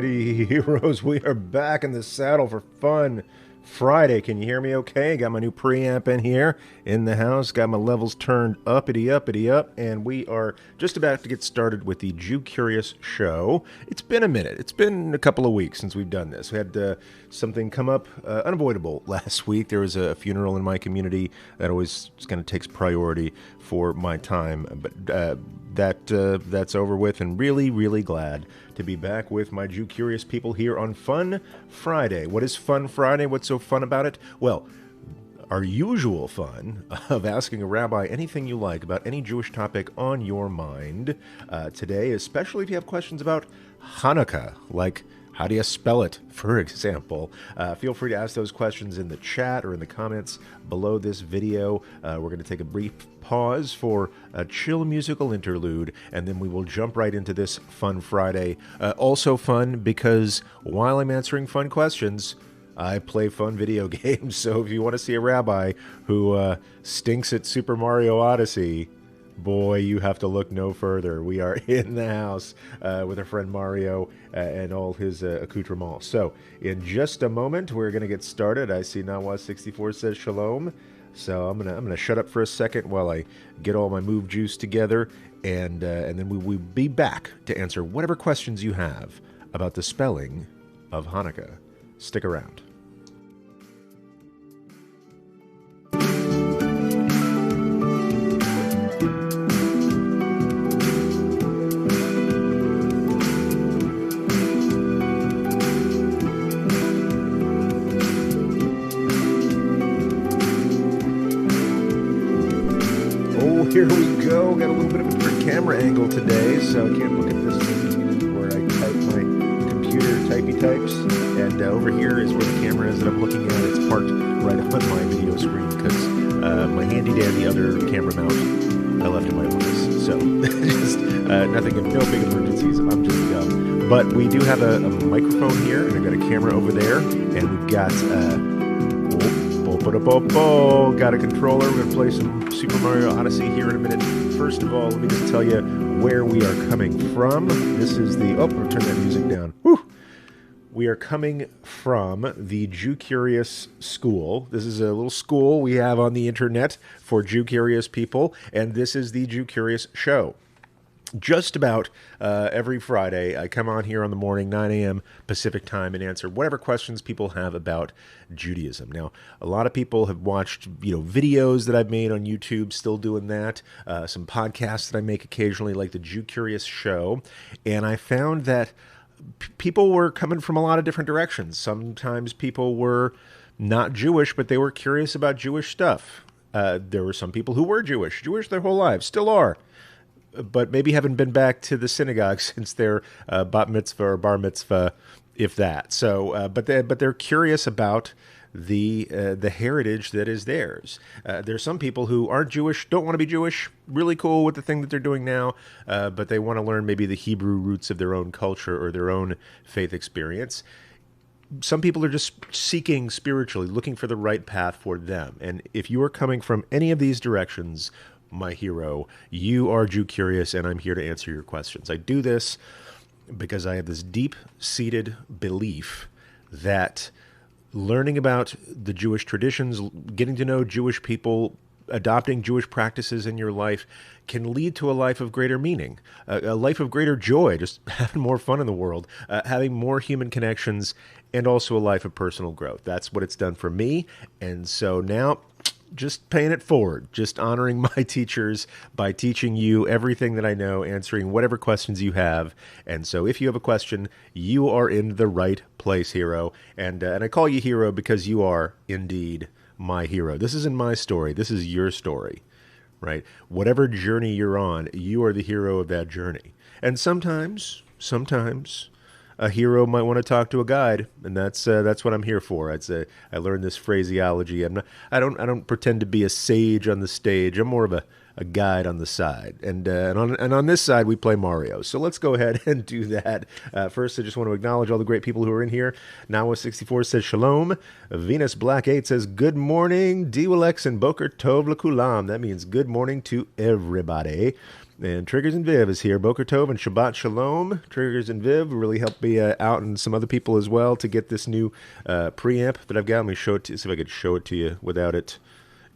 Alrighty, heroes, we are back in the saddle for Fun Friday. Can you hear me okay? Got my new preamp in here in the house, got my levels turned uppity up, and we are just about to get started with the Jewcurious show. It's been a minute. It's been a couple of weeks since we've done this. We had something come up unavoidable last week. There was a funeral in my community that always kind of takes priority for my time, but that's over with, and really glad to be back with my Jewcurious people here on Fun Friday. What is Fun Friday? What's so fun about it? Well, our usual fun of asking a rabbi anything you like about any Jewish topic on your mind today, especially if you have questions about Hanukkah, like how do you spell it, for example. Feel free to ask those questions in the chat or in the comments below this video. We're going to take a brief pause for a chill musical interlude, and then we will jump right into this Fun Friday. Also fun because while I'm answering fun questions, I play fun video games. So if you want to see a rabbi who stinks at Super Mario Odyssey, boy, you have to look no further. We are in the house with our friend Mario and all his accoutrements. So in just a moment, we're going to get started. I see Nawa64 says shalom. So I'm gonna shut up for a second while I get all my move juice together, and then we will be back to answer whatever questions you have about the spelling of Hanukkah. Stick around. Here we go. Got a little bit of a different camera angle today, so I can't look at this where I type my computer typey types. And over here is where the camera is that I'm looking at. It's parked right on my video screen because my handy dandy other camera mount I left in my office. So just nothing, no big emergencies. I'm just dumb. But we do have a microphone here, and I've got a camera over there, and we've got got a controller. We're going to play some Super Mario Odyssey here in a minute. First of all, let me just tell you where we are coming from. This is the... Oh, we'll turn that music down. Whew. We are coming from the Jewcurious School. This is a little school we have on the internet for Jewcurious people, and this is the Jewcurious Show. Just about every Friday, I come on here on the morning, 9 a.m. Pacific time, and answer whatever questions people have about Judaism. Now, a lot of people have watched, videos that I've made on YouTube, still doing that. Some podcasts that I make occasionally, like the Jewcurious Show, and I found that people were coming from a lot of different directions. Sometimes people were not Jewish, but they were curious about Jewish stuff. There were some people who were Jewish their whole lives, still are, but maybe haven't been back to the synagogue since their bat mitzvah or bar mitzvah, if that. So, but they're curious about the heritage that is theirs. There's some people who aren't Jewish, don't want to be Jewish, really cool with the thing that they're doing now, but they want to learn maybe the Hebrew roots of their own culture or their own faith experience. Some people are just seeking spiritually, looking for the right path for them. And if you are coming from any of these directions, my hero, you are Jewcurious, and I'm here to answer your questions. I do this because I have this deep-seated belief that learning about the Jewish traditions, getting to know Jewish people, adopting Jewish practices in your life can lead to a life of greater meaning, a life of greater joy, just having more fun in the world, having more human connections, and also a life of personal growth. That's what it's done for me, and so now just paying it forward, just honoring my teachers by teaching you everything that I know, answering whatever questions you have. And so if you have a question, you are in the right place, hero. And I call you hero because you are indeed my hero. This isn't my story. This is your story, right? Whatever journey you're on, you are the hero of that journey. And sometimes a hero might want to talk to a guide, and that's what I'm here for. I learned this phraseology. I don't pretend to be a sage on the stage. I'm more of a guide on the side, and on this side we play Mario. So let's go ahead and do that. First, I just want to acknowledge all the great people who are in here. Nawa64 says shalom. Venus Black 8 says good morning. Diwalex and Boker Tov Lekulam. That means good morning to everybody. And Triggers and Viv is here. Boker Tov and Shabbat Shalom. Triggers and Viv really helped me out, and some other people as well, to get this new preamp that I've got. Let me show it to you, see if I could show it to you without it,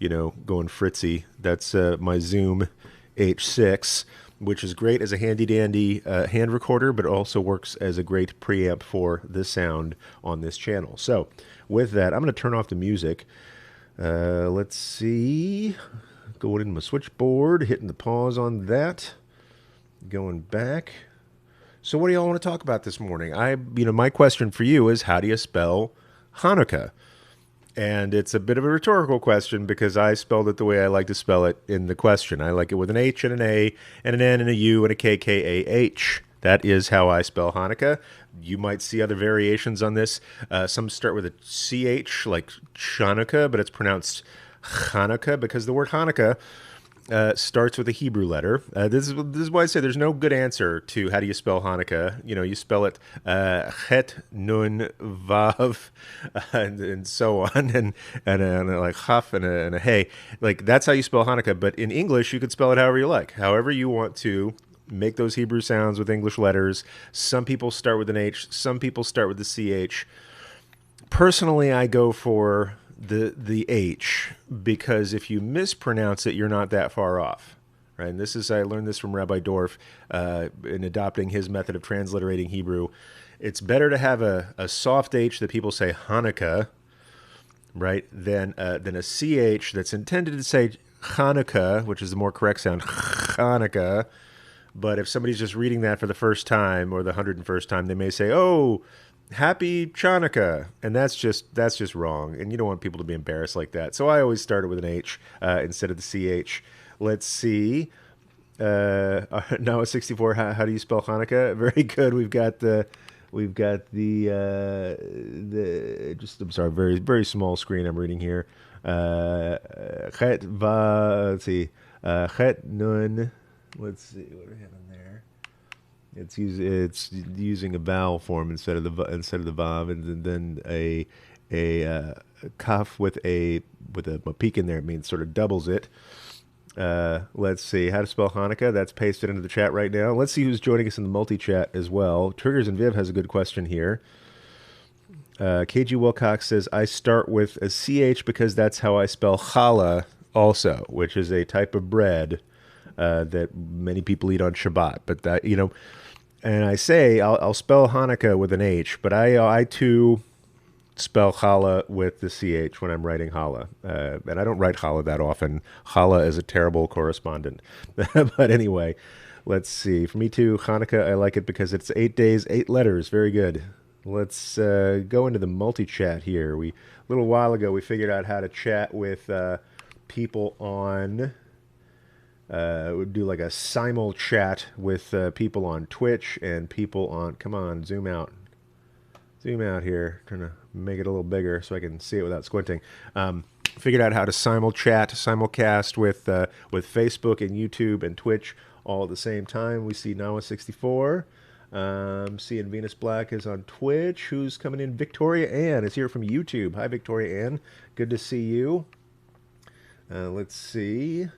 going fritzy. That's my Zoom H6, which is great as a handy-dandy hand recorder, but also works as a great preamp for the sound on this channel. So with that, I'm going to turn off the music. Let's see. Going into my switchboard, hitting the pause on that. Going back. So what do y'all want to talk about this morning? My question for you is, how do you spell Hanukkah? And it's a bit of a rhetorical question because I spelled it the way I like to spell it in the question. I like it with an H and an A and an N and a U and a KKAH. That is how I spell Hanukkah. You might see other variations on this. Some start with a CH, like Chanuka, but it's pronounced Hanukkah because the word Hanukkah starts with a Hebrew letter. This is why I say there's no good answer to how do you spell Hanukkah. You spell it Het, Nun, Vav, and so on, and like Chaf and a Hey. Like, that's how you spell Hanukkah. But in English, you could spell it however you like, however you want to. Make those Hebrew sounds with English letters. Some people start with an H. Some people start with the CH. Personally, I go for the H, because if you mispronounce it, you're not that far off, right? And I learned this from Rabbi Dorf in adopting his method of transliterating Hebrew. It's better to have a soft H that people say Hanukkah, right, than a CH that's intended to say Chanuka, which is the more correct sound, Hanukkah. But if somebody's just reading that for the first time or the 101st time, they may say, "Oh, Happy Chanukah," and that's just wrong, and you don't want people to be embarrassed like that. So I always started with an H instead of the CH. Let's see. Now at 64, how do you spell Hanukkah? Very good. We've got the I'm sorry, very very small screen I'm reading here. Chet va. Let's see. Chet nun. Let's see what do we have in there. It's using a vowel form instead of the vav, and then a kaf with a peak in there. It means sort of doubles it. Let's see how to spell Hanukkah. That's pasted into the chat right now. Let's see who's joining us in the multi-chat as well. Triggers and Viv has a good question here. KG Wilcox says, I start with a CH because that's how I spell challah also, which is a type of bread that many people eat on Shabbat. But that, and I say I'll spell Hanukkah with an H, but I too spell challah with the CH when I'm writing challah. And I don't write challah that often. Challah is a terrible correspondent. But anyway, let's see. For me too, Hanukkah, I like it because it's 8 days, 8 letters. Very good. Let's go into the multi-chat here. A little while ago, we figured out how to chat with people on... we'd do like a simul chat with people on Twitch and people on... Come on, zoom out. Zoom out here. Trying to make it a little bigger so I can see it without squinting. Figured out how to simul chat, simulcast with Facebook and YouTube and Twitch all at the same time. We see Nawa64. Seeing Venus Black is on Twitch. Who's coming in? Victoria Ann is here from YouTube. Hi, Victoria Ann. Good to see you. Let's see.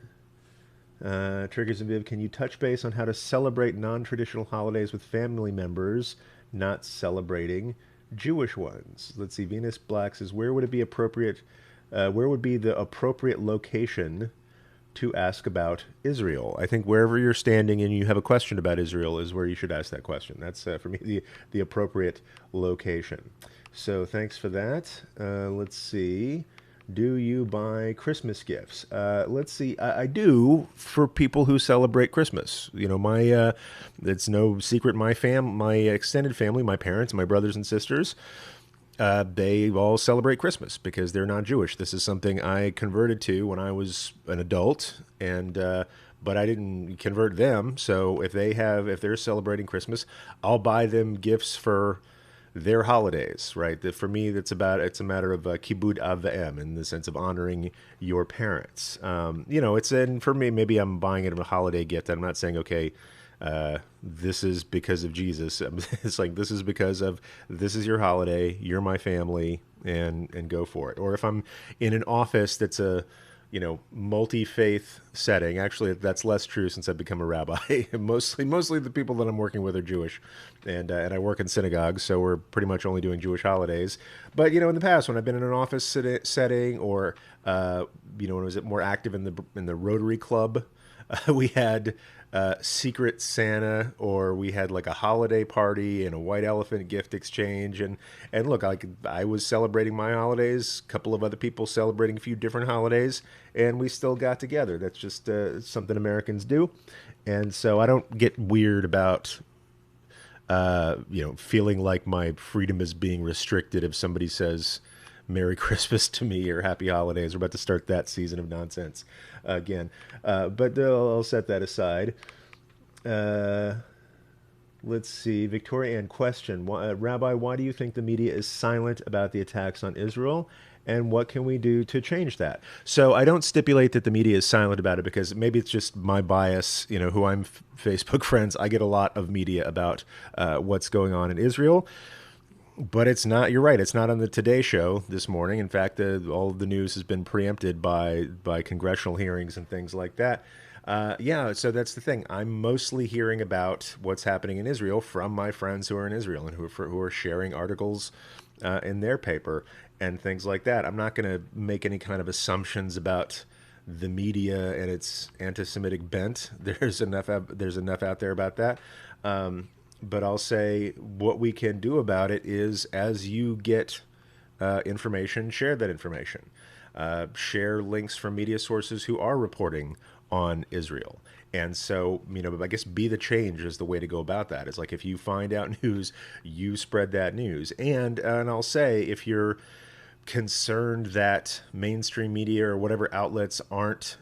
Triggers and Viv, can you touch base on how to celebrate non-traditional holidays with family members not celebrating Jewish ones? Let's see. Venus Black says, where would it be appropriate? Where would be the appropriate location to ask about Israel? I think wherever you're standing and you have a question about Israel is where you should ask that question. That's, for me, the appropriate location. So thanks for that. Let's see. Do you buy Christmas gifts? Let's see. I do for people who celebrate Christmas. It's no secret. My extended family, my parents, my brothers and sisters, they all celebrate Christmas because they're not Jewish. This is something I converted to when I was an adult, and but I didn't convert them. So if they're celebrating Christmas, I'll buy them gifts for their holidays, right? For me, it's a matter of kibud av v'em, in the sense of honoring your parents. For me, maybe I'm buying it a holiday gift. I'm not saying, okay, this is because of Jesus. It's like, this is your holiday, you're my family, and go for it. Or if I'm in an office that's a multi-faith setting. Actually, that's less true since I've become a rabbi. Mostly the people that I'm working with are Jewish, and I work in synagogues, so we're pretty much only doing Jewish holidays. But in the past, when I've been in an office setting, or when I was more active in the Rotary Club, we had Secret Santa, or we had like a holiday party and a white elephant gift exchange. And look, I was celebrating my holidays, a couple of other people celebrating a few different holidays, and we still got together. That's just something Americans do. And so I don't get weird about feeling like my freedom is being restricted if somebody says Merry Christmas to me or Happy Holidays. We're about to start that season of nonsense again. But I'll set that aside. Let's see. Victoria Ann question. Rabbi, why do you think the media is silent about the attacks on Israel? And what can we do to change that? So I don't stipulate that the media is silent about it, because maybe it's just my bias, who I'm Facebook friends. I get a lot of media about what's going on in Israel. But it's not, you're right, it's not on the Today Show this morning. In fact, all of the news has been preempted by congressional hearings and things like that. So that's the thing. I'm mostly hearing about what's happening in Israel from my friends who are in Israel and who are sharing articles in their paper and things like that. I'm not going to make any kind of assumptions about the media and its anti-Semitic bent. There's enough out there about that. But I'll say what we can do about it is, as you get information, share that information. Share links from media sources who are reporting on Israel. And so, I guess be the change is the way to go about that. It's like, if you find out news, you spread that news. And I'll say, if you're concerned that mainstream media or whatever outlets aren't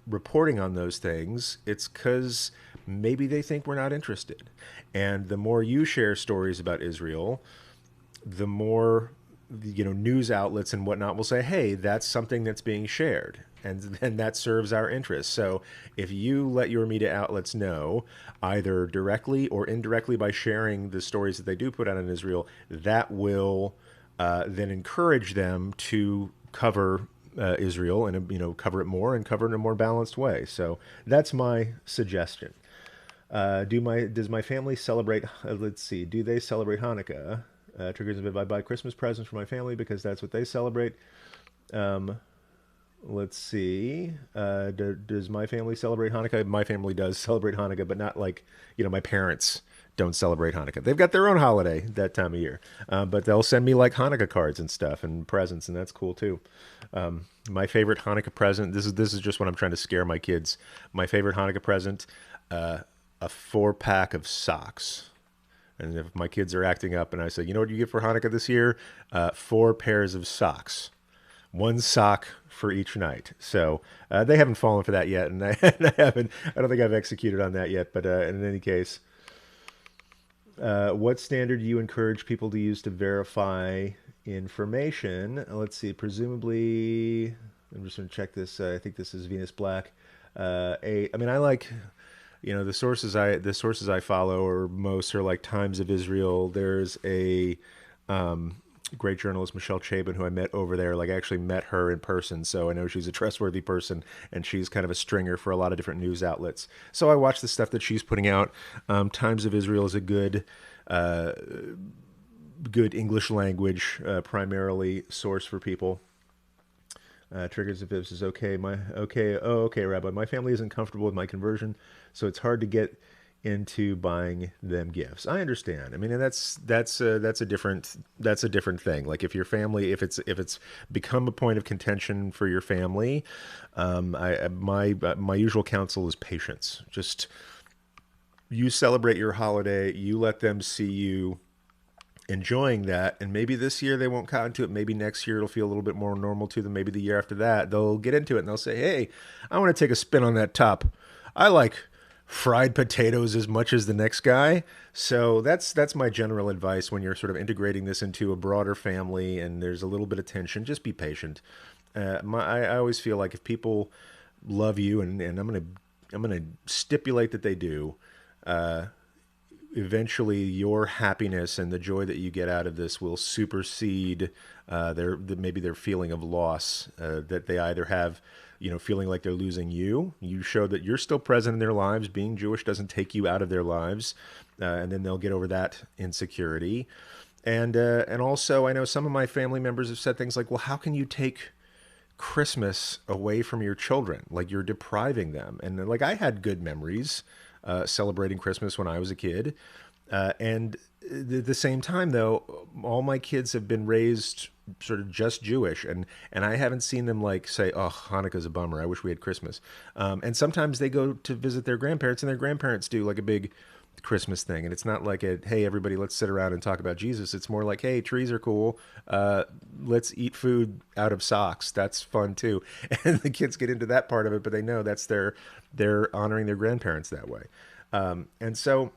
reporting on those things, it's because maybe they think we're not interested. And the more you share stories about Israel, the more news outlets and whatnot will say, hey, that's something that's being shared, and then that serves our interests. So if you let your media outlets know, either directly or indirectly by sharing the stories that they do put out in Israel, that will then encourage them to cover Israel and cover it more and cover it in a more balanced way. So that's my suggestion. Does my family celebrate? Let's see. Do they celebrate Hanukkah? Triggers if I buy Christmas presents for my family because that's what they celebrate. Let's see. Does my family celebrate Hanukkah? My family does celebrate Hanukkah, but not like my parents don't celebrate Hanukkah. They've got their own holiday that time of year, but they'll send me like Hanukkah cards and stuff and presents, and that's cool too. My favorite Hanukkah present. This is just what I'm trying to scare my kids. My favorite Hanukkah present. A 4-pack of socks. And if my kids are acting up and I say, what you get for Hanukkah this year? 4 pairs of socks. 1 sock for each night. So they haven't fallen for that yet, and I don't think I've executed on that yet. But in any case, what standard do you encourage people to use to verify information? Let's see. Presumably, I'm just going to check this. I think this is Venus Black. I like. The sources I follow, or most, are like Times of Israel. There's a great journalist, Michelle Chabon, who I met over there. Like, I actually met her in person, so I know she's a trustworthy person, and she's kind of a stringer for a lot of different news outlets. So I watch the stuff that she's putting out. Times of Israel is a good English language, primarily source for people. Triggers if this is okay. Okay, Rabbi. My family isn't comfortable with my conversion, so it's hard to get into buying them gifts. I understand. And that's a different thing. Like, if your family, if it's become a point of contention for your family, my usual counsel is patience. Just, you celebrate your holiday, you let them see you enjoying that, and maybe this year they won't cotton to it. Maybe next year it'll feel a little bit more normal to them. Maybe the year after that they'll get into it and they'll say, hey, I want to take a spin on that top. I like fried potatoes as much as the next guy. So that's my general advice when you're sort of integrating this into a broader family and there's a little bit of tension. Just be patient. I always feel like if people love you, and I'm gonna stipulate that they do, eventually your happiness and the joy that you get out of this will supersede maybe their feeling of loss that they either have, feeling like they're losing you. You show that you're still present in their lives. Being Jewish doesn't take you out of their lives, and then they'll get over that insecurity. And also, I know some of my family members have said things like, "Well, how can you take Christmas away from your children? Like you're depriving them." And like I had good memories celebrating Christmas when I was a kid, and at the same time, though, all my kids have been raised sort of just Jewish, and I haven't seen them like say, "Oh, Hanukkah's a bummer. I wish we had Christmas." And sometimes they go to visit their grandparents, and their grandparents do like a big Christmas thing, and it's not like a "Hey, everybody, let's sit around and talk about Jesus." It's more like, "Hey, trees are cool. Let's eat food out of socks. That's fun too." And the kids get into that part of it, but they know that's they're honoring their grandparents that way, and so.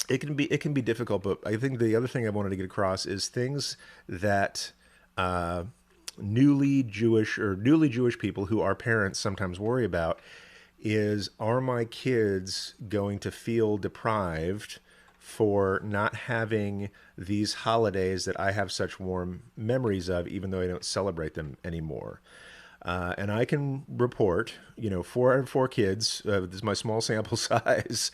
It can be difficult, but I think the other thing I wanted to get across is things that newly Jewish people who are parents sometimes worry about is, are my kids going to feel deprived for not having these holidays that I have such warm memories of, even though I don't celebrate them anymore? And I can report, 4 kids, this is my small sample size,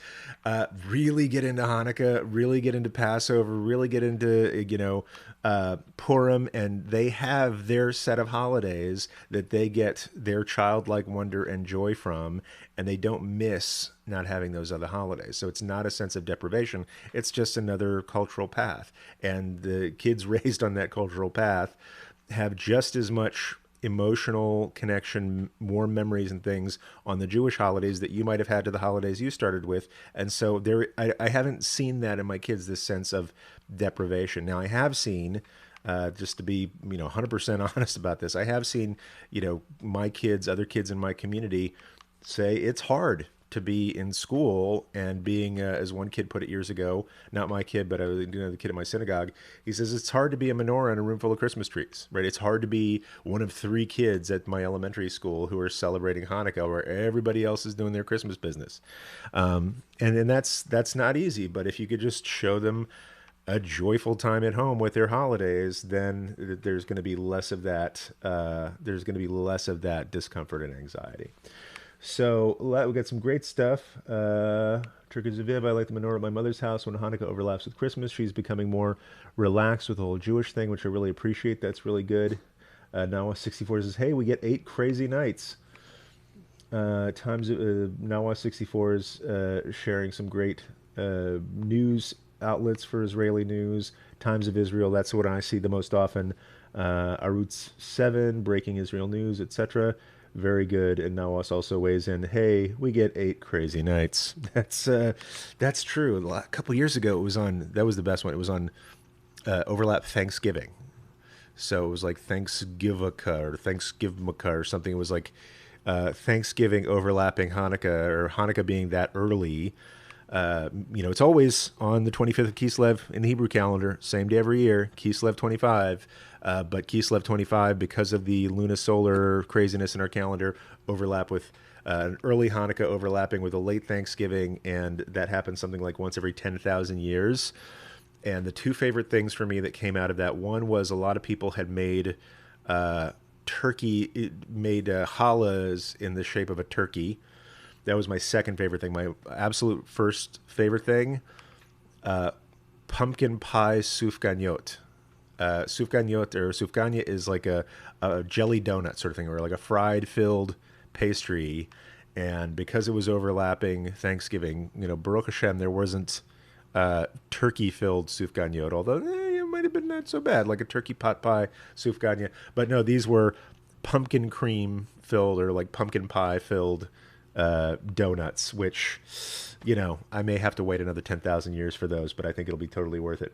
really get into Hanukkah, really get into Passover, really get into, Purim, and they have their set of holidays that they get their childlike wonder and joy from, and they don't miss not having those other holidays. So it's not a sense of deprivation. It's just another cultural path. And the kids raised on that cultural path have just as much emotional connection, warm memories and things on the Jewish holidays that you might have had to the holidays you started with. And so I haven't seen that in my kids, this sense of deprivation. Now I have seen, just to be, 100% honest about this, I have seen, my kids, other kids in my community say it's hard to be in school and being, as one kid put it years ago, not my kid, but the kid at my synagogue, he says it's hard to be a menorah in a room full of Christmas trees, right? It's hard to be one of 3 kids at my elementary school who are celebrating Hanukkah where everybody else is doing their Christmas business. And that's not easy, but if you could just show them a joyful time at home with their holidays, then there's going to be less of that. There's going to be less of that discomfort and anxiety. So we got some great stuff. Turkish Aviv, I like the menorah at my mother's house when Hanukkah overlaps with Christmas. She's becoming more relaxed with the whole Jewish thing, which I really appreciate. That's really good. Nawa64 says, "Hey, we get 8 crazy nights." Nawa64 is sharing some great news outlets for Israeli news. Times of Israel, that's what I see the most often. Arutz 7, breaking Israel news, etc. Very good. And Nawas also weighs in, "Hey, we get 8 crazy nights." That's true. A couple years ago, that was the best one. It was on overlap Thanksgiving. So it was like Thanksgivaka or Thanksgivmaka or something. It was like Thanksgiving overlapping Hanukkah, or Hanukkah being that early. It's always on the 25th of Kislev in the Hebrew calendar, same day every year, Kislev 25. But Kislev 25, because of the lunisolar craziness in our calendar, overlap with an early Hanukkah overlapping with a late Thanksgiving, and that happens something like once every 10,000 years. And the 2 favorite things for me that came out of that, one was a lot of people had made challahs in the shape of a turkey. That was my second favorite thing. My absolute first favorite thing, pumpkin pie sufganiyot. Sufganiyot or sufganya is like a jelly donut sort of thing, or like a fried filled pastry. And because it was overlapping Thanksgiving, Baruch Hashem, there wasn't turkey filled sufganiyot, although it might have been not so bad, like a turkey pot pie sufganya. But no, these were pumpkin cream filled, or like pumpkin pie filled donuts, which, I may have to wait another 10,000 years for those, but I think it'll be totally worth it.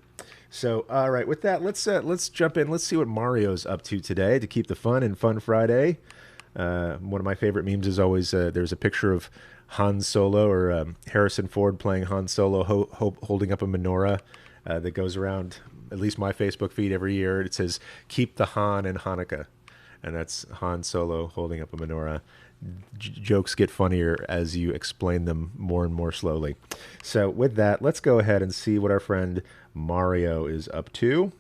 So, all right, with that, let's jump in. Let's see what Mario's up to today to keep the fun and Fun Friday. One of my favorite memes is always there's a picture of Han Solo, or Harrison Ford playing Han Solo holding up a menorah that goes around at least my Facebook feed every year. It says, "Keep the Han in Hanukkah." And that's Han Solo holding up a menorah. jokes get funnier as you explain them more and more slowly. So with that, let's go ahead and see what our friend Mario is up to.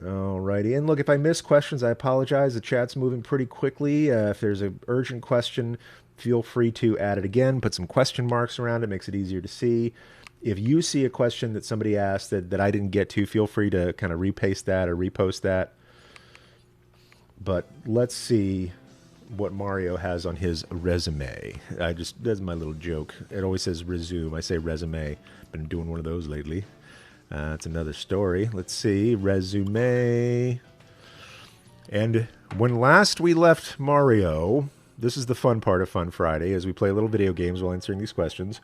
Alrighty, and look, if I miss questions, I apologize. The chat's moving pretty quickly. If there's an urgent question, feel free to add it again. Put some question marks around it, makes it easier to see. If you see a question that somebody asked that I didn't get to, feel free to kind of repaste that or repost that. But let's see what Mario has on his resume. That's my little joke. It always says resume. I say resume. Been doing one of those lately. That's another story. Let's see. Resume. And when last we left Mario, this is the fun part of Fun Friday, as we play little video games while answering these questions.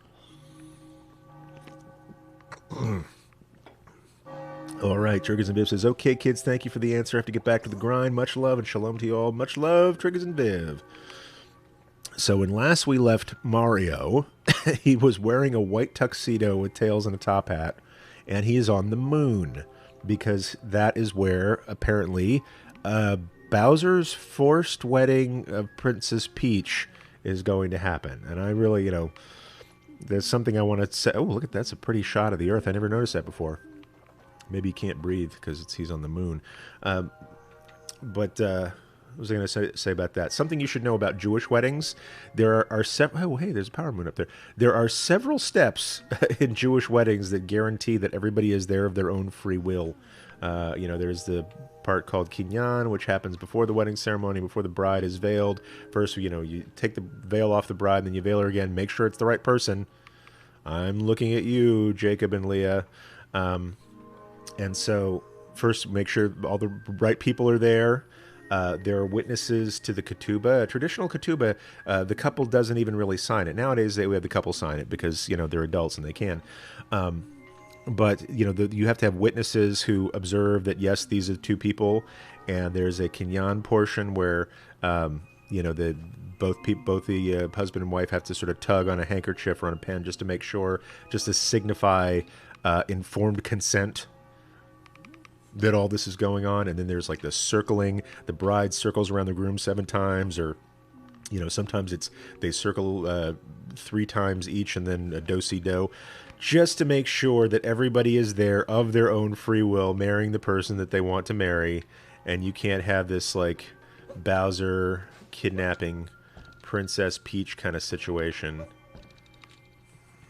All right, Triggers and Viv says, okay, kids, thank you for the answer. I have to get back to the grind. Much love and shalom to you all. Much love, Triggers and Viv. So when last we left Mario, he was wearing a white tuxedo with tails and a top hat, and he is on the moon, because that is where, apparently, Bowser's forced wedding of Princess Peach is going to happen. And I really, there's something I want to say. Oh, look at that's a pretty shot of the Earth. I never noticed that before. Maybe he can't breathe because he's on the moon. What was I going to say about that? Something you should know about Jewish weddings. There are several... Oh, hey, there's a power moon up there. There are several steps in Jewish weddings that guarantee that everybody is there of their own free will. There's the part called kinyan, which happens before the wedding ceremony, before the bride is veiled. First, you take the veil off the bride, then you veil her again. Make sure it's the right person. I'm looking at you, Jacob and Leah. And so, first, make sure all the right people are there. There are witnesses to the ketubah. A traditional ketubah, the couple doesn't even really sign it. Nowadays, we have the couple sign it because, they're adults and they can. But, you have to have witnesses who observe that, yes, these are two people. And there's a kinyan portion where, both the husband and wife have to sort of tug on a handkerchief or on a pen just to make sure, just to signify informed consent that all this is going on. And then there's like the circling. The bride circles around the groom 7 times, or sometimes they circle 3 times each, and then a do-si-do, just to make sure that everybody is there of their own free will, marrying the person that they want to marry. And you can't have this like Bowser kidnapping Princess Peach kind of situation.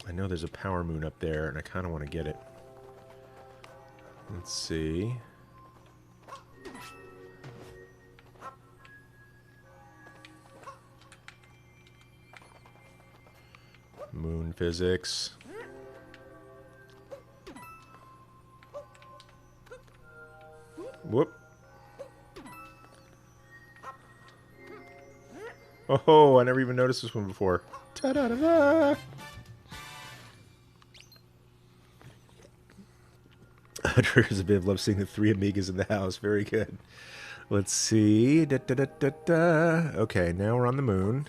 I know there's a power moon up there, and I kind of want to get it. Let's see. Moon physics. Whoop. Oh, I never even noticed this one before. Ta-da-da-da! Triggers a bit. Love seeing the 3 amigas in the house. Very good. Let's see. Da-da-da-da-da. Okay, now we're on the moon.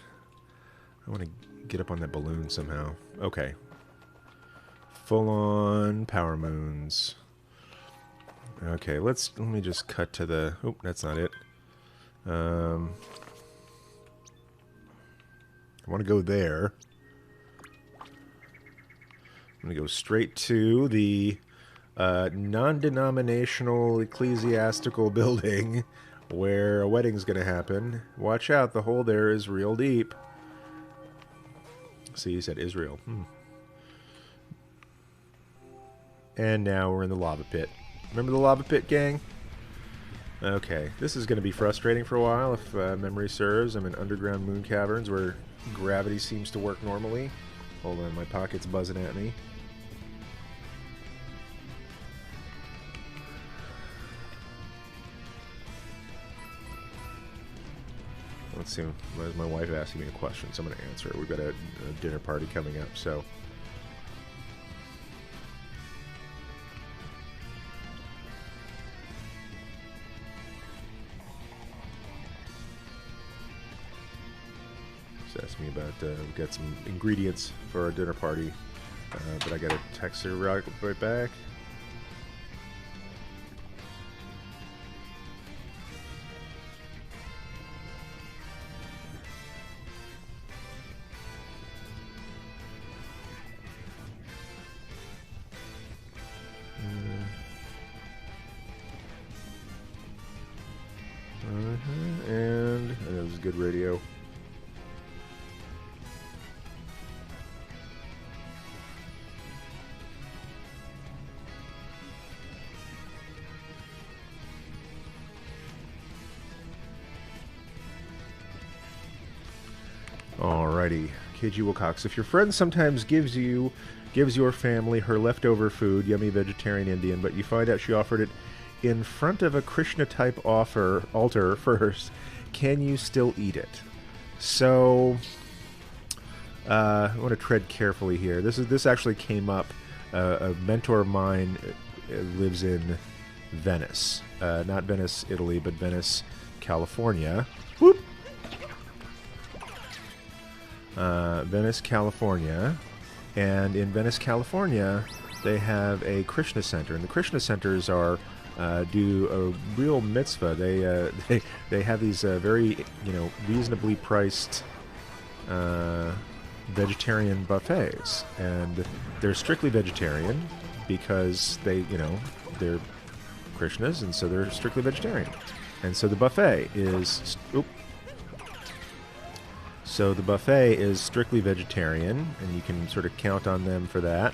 I want to get up on that balloon somehow. Okay. Full-on power moons. Okay, let me just cut to the... Oh, that's not it. I want to go there. I'm going to go straight to the non-denominational ecclesiastical building where a wedding's going to happen. Watch out, the hole there is real deep. See, he said Israel. And now we're in the lava pit. Remember the lava pit, gang? Okay, this is going to be frustrating for a while if memory serves. I'm in underground moon caverns where gravity seems to work normally. Hold on, my pocket's buzzing at me. Let's see, my wife asking me a question, so I'm going to answer it. We've got a dinner party coming up, so... She's asking me about, we've got some ingredients for our dinner party, but I got to text her right back. radio. Alrighty, KG Wilcox. If your friend sometimes gives your family her leftover food, yummy vegetarian Indian, but you find out she offered it in front of a Krishna-type altar first, can you still eat it? So, I want to tread carefully here. This actually came up. A mentor of mine lives in Venice, not Venice, Italy, but Venice, California. Whoop. Venice, California, and in Venice, California, they have a Krishna center, and the Krishna centers are do a real mitzvah. They have these very reasonably priced vegetarian buffets, and they're strictly vegetarian because they're Krishnas, and so they're strictly vegetarian, and so the buffet is. So the buffet is strictly vegetarian, and you can sort of count on them for that.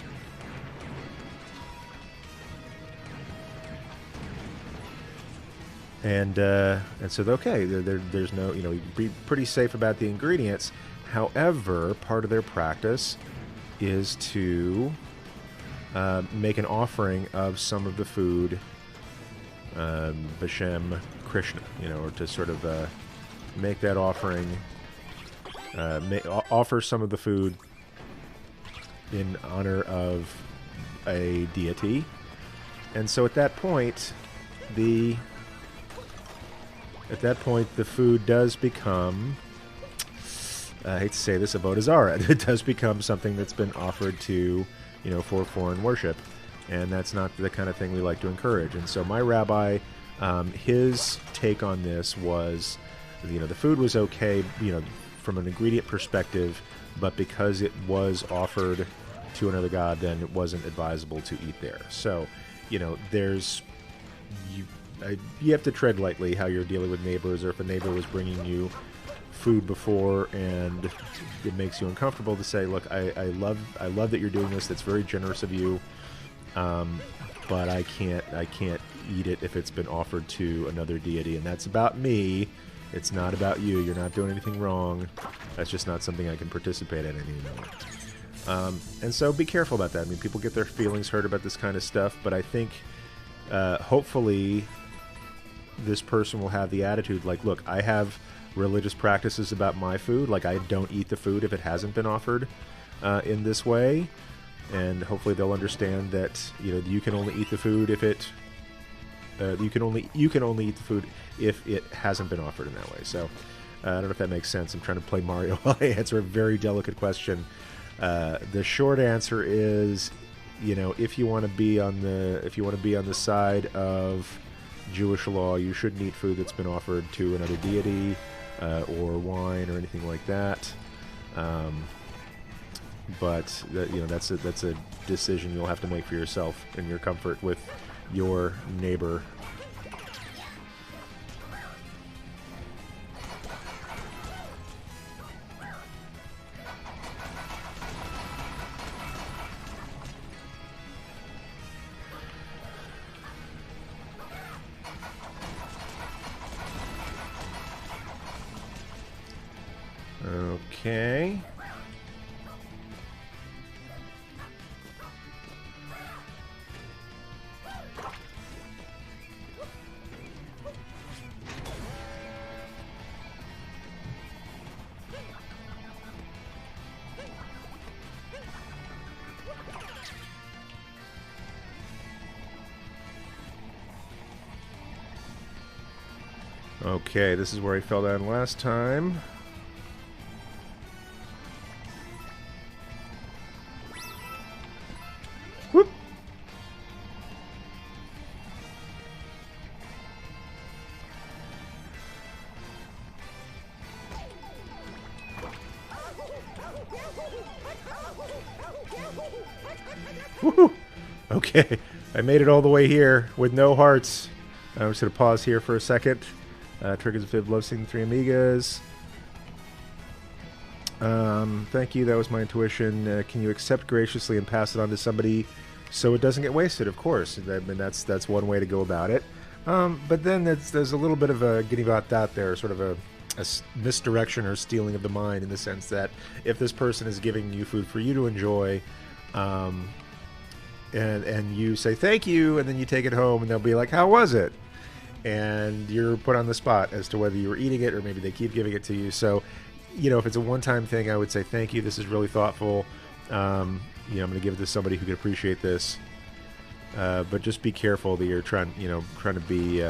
And so okay, there's no, you'd be pretty safe about the ingredients. However, part of their practice is to make an offering of some of the food, B'Shem Krishna, or to sort of make that offering. Offer some of the food in honor of a deity, and so at that point the food does become, I hate to say this, a vodazara. It does become something that's been offered to, for foreign worship, and that's not the kind of thing we like to encourage. And so my rabbi, his take on this was, the food was okay, from an ingredient perspective, but because it was offered to another god, then it wasn't advisable to eat there. So, you have to tread lightly how you're dealing with neighbors, or if a neighbor was bringing you food before and it makes you uncomfortable, to say, look, I love that you're doing this. That's very generous of you, but I can't eat it if it's been offered to another deity, and that's about me. It's not about you. You're not doing anything wrong. That's just not something I can participate in anymore. And so be careful about that. I mean, people get their feelings hurt about this kind of stuff, but I think hopefully this person will have the attitude like, look, I have religious practices about my food. Like, I don't eat the food if it hasn't been offered in this way. And hopefully they'll understand that, you can only eat the food if it... you can only eat the food if it hasn't been offered in that way. So I don't know if that makes sense. I'm trying to play Mario while I answer a very delicate question. The short answer is, if you want to be on the side of Jewish law, you shouldn't eat food that's been offered to another deity or wine or anything like that. But that's a decision you'll have to make for yourself in your comfort with your neighbor. Okay. Okay, this is where I fell down last time. Whoop! Woohoo! Okay, I made it all the way here with no hearts. I'm just going to pause here for a second. Triggers a Fib, love seeing the 3 Amigas. Thank you. That was my intuition. Can you accept graciously and pass it on to somebody so it doesn't get wasted? Of course. I mean, that's one way to go about it. But then there's a little bit of a getting about that there, sort of a misdirection or stealing of the mind, in the sense that if this person is giving you food for you to enjoy, and you say thank you, and then you take it home, and they'll be like, how was it? And you're put on the spot as to whether you were eating it or maybe they keep giving it to you. So, if it's a one-time thing, I would say thank you. This is really thoughtful. I'm going to give it to somebody who can appreciate this. But just be careful that you're trying to be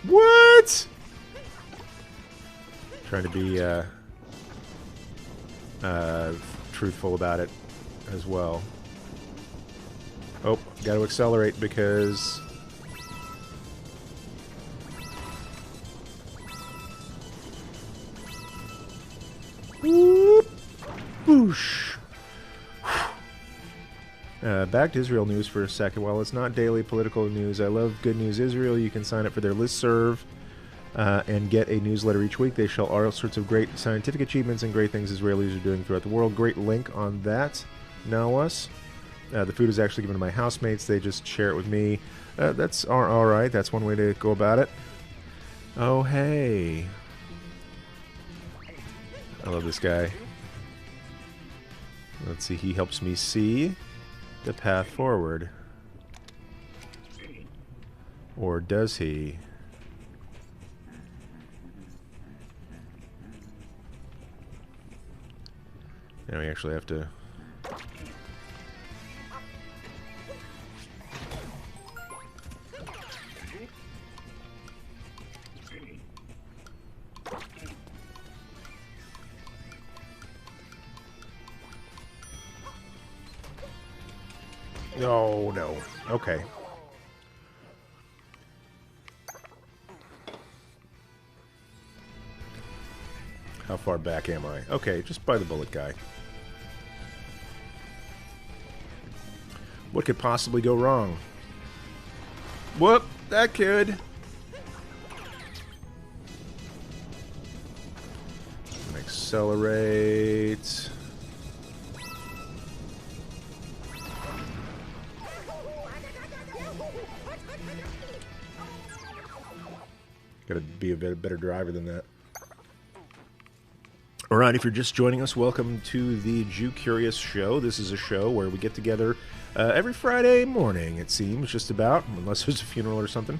what? Trying to be truthful about it as well. Oh, got to accelerate because whoop, whoosh. Back to Israel news for a second. While it's not daily political news, I love Good News Israel. You can sign up for their listserv and get a newsletter each week. They show all sorts of great scientific achievements and great things Israelis are doing throughout the world. Great link on that. Now us. The food is actually given to my housemates. They just share it with me. That's all right. That's one way to go about it. Oh, hey. I love this guy. Let's see. He helps me see the path forward. Or does he? Now we actually have to... No. Okay. How far back am I? Okay, just by the bullet guy. What could possibly go wrong? Whoop! That could. Accelerate. Gotta be a bit better driver than that. Alright, if you're just joining us, welcome to the Jewcurious show. This is a show where we get together every Friday morning, it seems, just about, unless there's a funeral or something,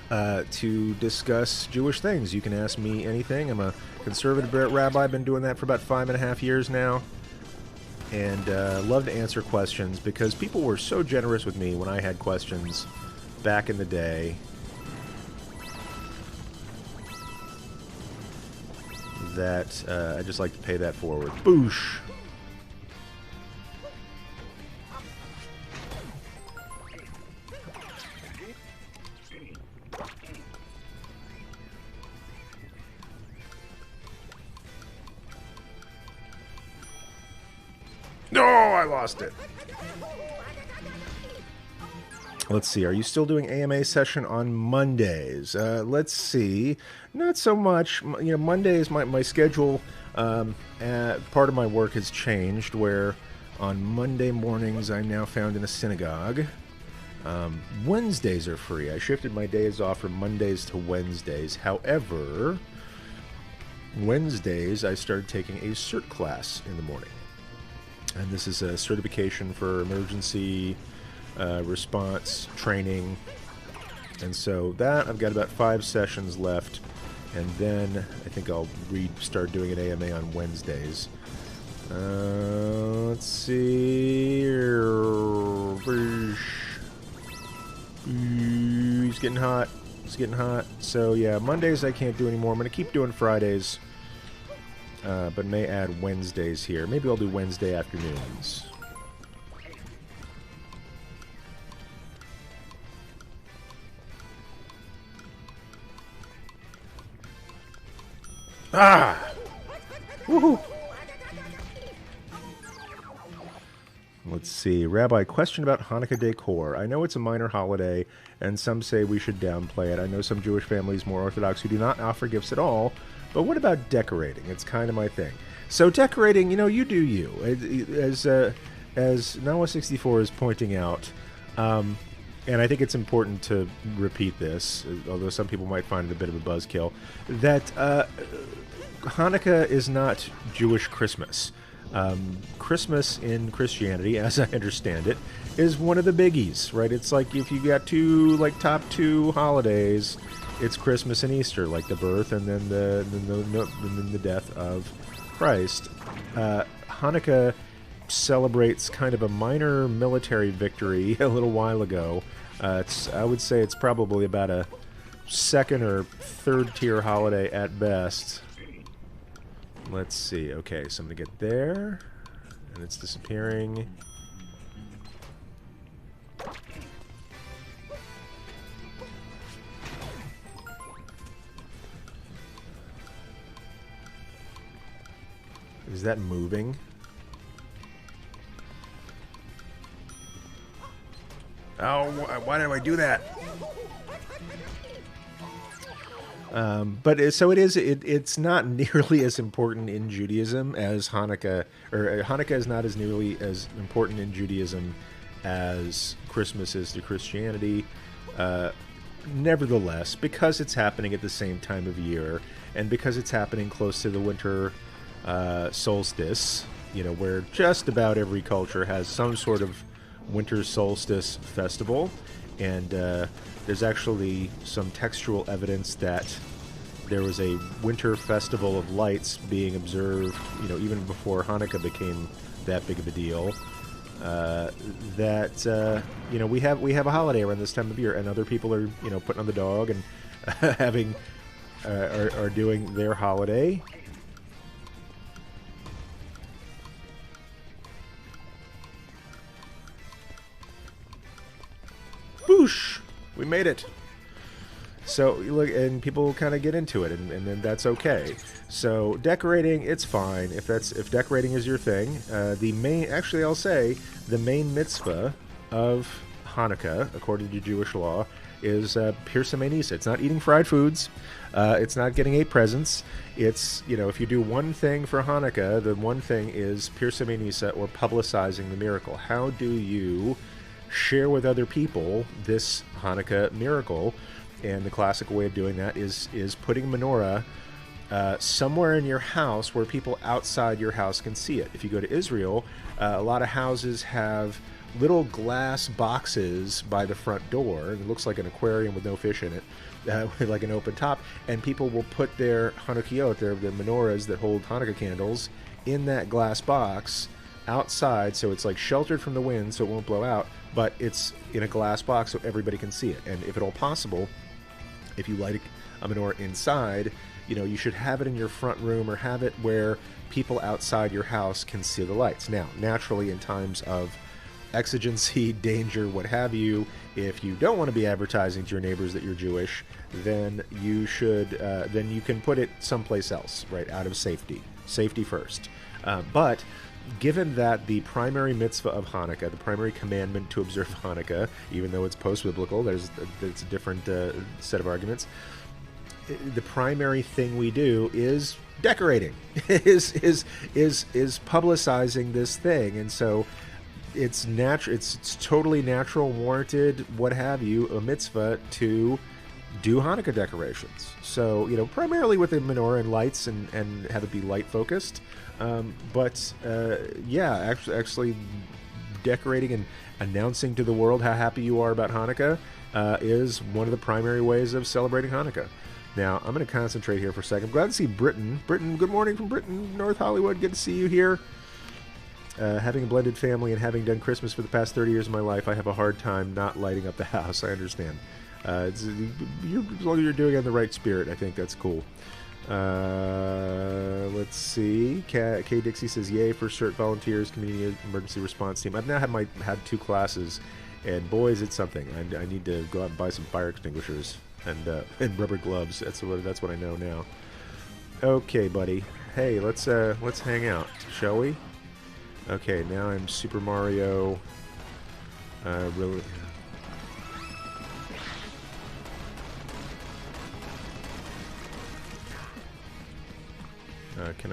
to discuss Jewish things. You can ask me anything. I'm a conservative rabbi. I've been doing that for about 5.5 years now. And love to answer questions because people were so generous with me when I had questions back in the day. That I just like to pay that forward. Boosh! No, I lost it. Let's see. Are you still doing AMA session on Mondays? Let's see. Not so much. Mondays, my schedule, part of my work has changed, where on Monday mornings I'm now found in a synagogue. Wednesdays are free. I shifted my days off from Mondays to Wednesdays. However, Wednesdays I started taking a cert class in the morning. And this is a certification for emergency response training, and so that I've got about 5 sessions left, and then I think I'll start doing an AMA on Wednesdays. Let's see. He's getting hot. It's getting hot. So yeah, Mondays I can't do anymore. I'm gonna keep doing Fridays, but may add Wednesdays here. Maybe I'll do Wednesday afternoons. Ah! Woohoo! Let's see. Rabbi, question about Hanukkah decor. I know it's a minor holiday, and some say we should downplay it. I know some Jewish families, more Orthodox, who do not offer gifts at all, but what about decorating? It's kind of my thing. So decorating, you do you. As Nawa64 is pointing out, and I think it's important to repeat this, although some people might find it a bit of a buzzkill, that Hanukkah is not Jewish Christmas. Christmas in Christianity, as I understand it, is one of the biggies, right? It's like if you got top two holidays, it's Christmas and Easter, like the birth and then the death of Christ. Hanukkah celebrates kind of a minor military victory a little while ago. I would say it's probably about a second or third tier holiday at best. Let's see. Okay, so I'm going to get there, and it's disappearing. Is that moving? Oh, why did I do that? It's not nearly as important in Judaism as Hanukkah, or Hanukkah is not as nearly as important in Judaism as Christmas is to Christianity. Nevertheless, because it's happening at the same time of year, and because it's happening close to the winter solstice, where just about every culture has some sort of winter solstice festival, and there's actually some textual evidence that there was a winter festival of lights being observed, even before Hanukkah became that big of a deal. We have a holiday around this time of year, and other people are putting on the dog and having are doing their holiday. Boosh! We made it. So look, and people kind of get into it, and then that's okay. So decorating, it's fine if decorating is your thing. I'll say the main mitzvah of Hanukkah, according to Jewish law, is Pirsumei Nisa. It's not eating fried foods. It's not getting 8 presents. It's if you do one thing for Hanukkah, the one thing is Pirsumei Nisa, or publicizing the miracle. How do you share with other people this Hanukkah miracle? And the classic way of doing that is putting a menorah somewhere in your house where people outside your house can see it. If you go to Israel, a lot of houses have little glass boxes by the front door. It looks like an aquarium with no fish in it, with like an open top. And people will put their Hanukkah, their menorahs that hold Hanukkah candles, in that glass box outside, so it's like sheltered from the wind so it won't blow out, but it's in a glass box so everybody can see it. And if at all possible, if you light a menorah inside, you should have it in your front room, or have it where people outside your house can see the lights. Now, naturally, in times of exigency, danger, what have you, if you don't want to be advertising to your neighbors that you're Jewish, then you can put it someplace else, right, out of safety first. But given that the primary mitzvah of Hanukkah, the primary commandment to observe Hanukkah, even though it's post-biblical, it's a different set of arguments. The primary thing we do is decorating, is publicizing this thing, and so it's natural. It's totally natural, warranted, what have you, a mitzvah to do Hanukkah decorations. So primarily with the menorah and lights, and have it be light focused. Actually decorating and announcing to the world how happy you are about Hanukkah is one of the primary ways of celebrating Hanukkah. Now, I'm going to concentrate here for a second. I'm glad to see Britain. Britain, good morning from Britain, North Hollywood. Good to see you here. Having a blended family and having done Christmas for the past 30 years of my life, I have a hard time not lighting up the house. I understand. As long as you're doing it in the right spirit, I think that's cool. Let's see. K Dixie says, "Yay for CERT volunteers, community emergency response team." I've now had 2 classes, and boys, it's something. I need to go out and buy some fire extinguishers and rubber gloves. That's what I know now. Okay, buddy. Hey, let's hang out, shall we? Okay, now I'm Super Mario. Really. Can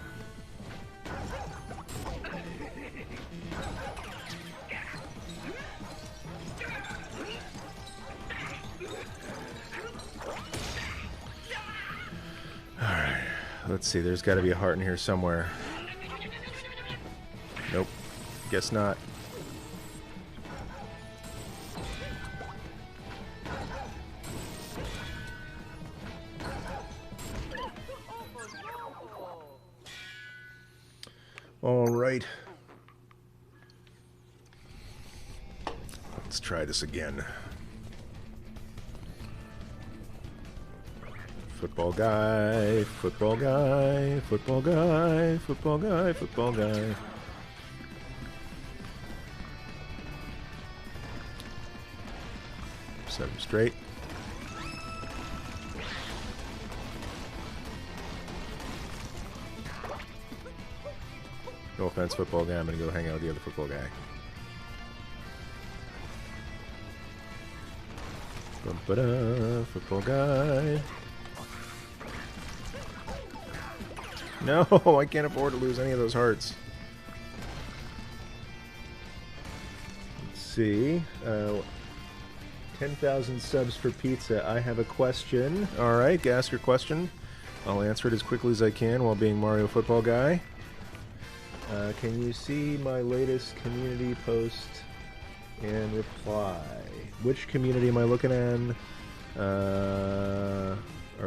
Let's see, there's got to be a heart in here somewhere. Nope. Guess not. All right. Let's try this again. Football guy, football guy, football guy, football guy, football guy. Set him straight. No offense, football guy. I'm going to go hang out with the other football guy. Ba-da, football guy. No, I can't afford to lose any of those hearts. Let's see. 10,000 subs for pizza. I have a question. Alright, ask your question. I'll answer it as quickly as I can while being Mario Football Guy. Can you see my latest community post and reply? Which community am I looking at? Are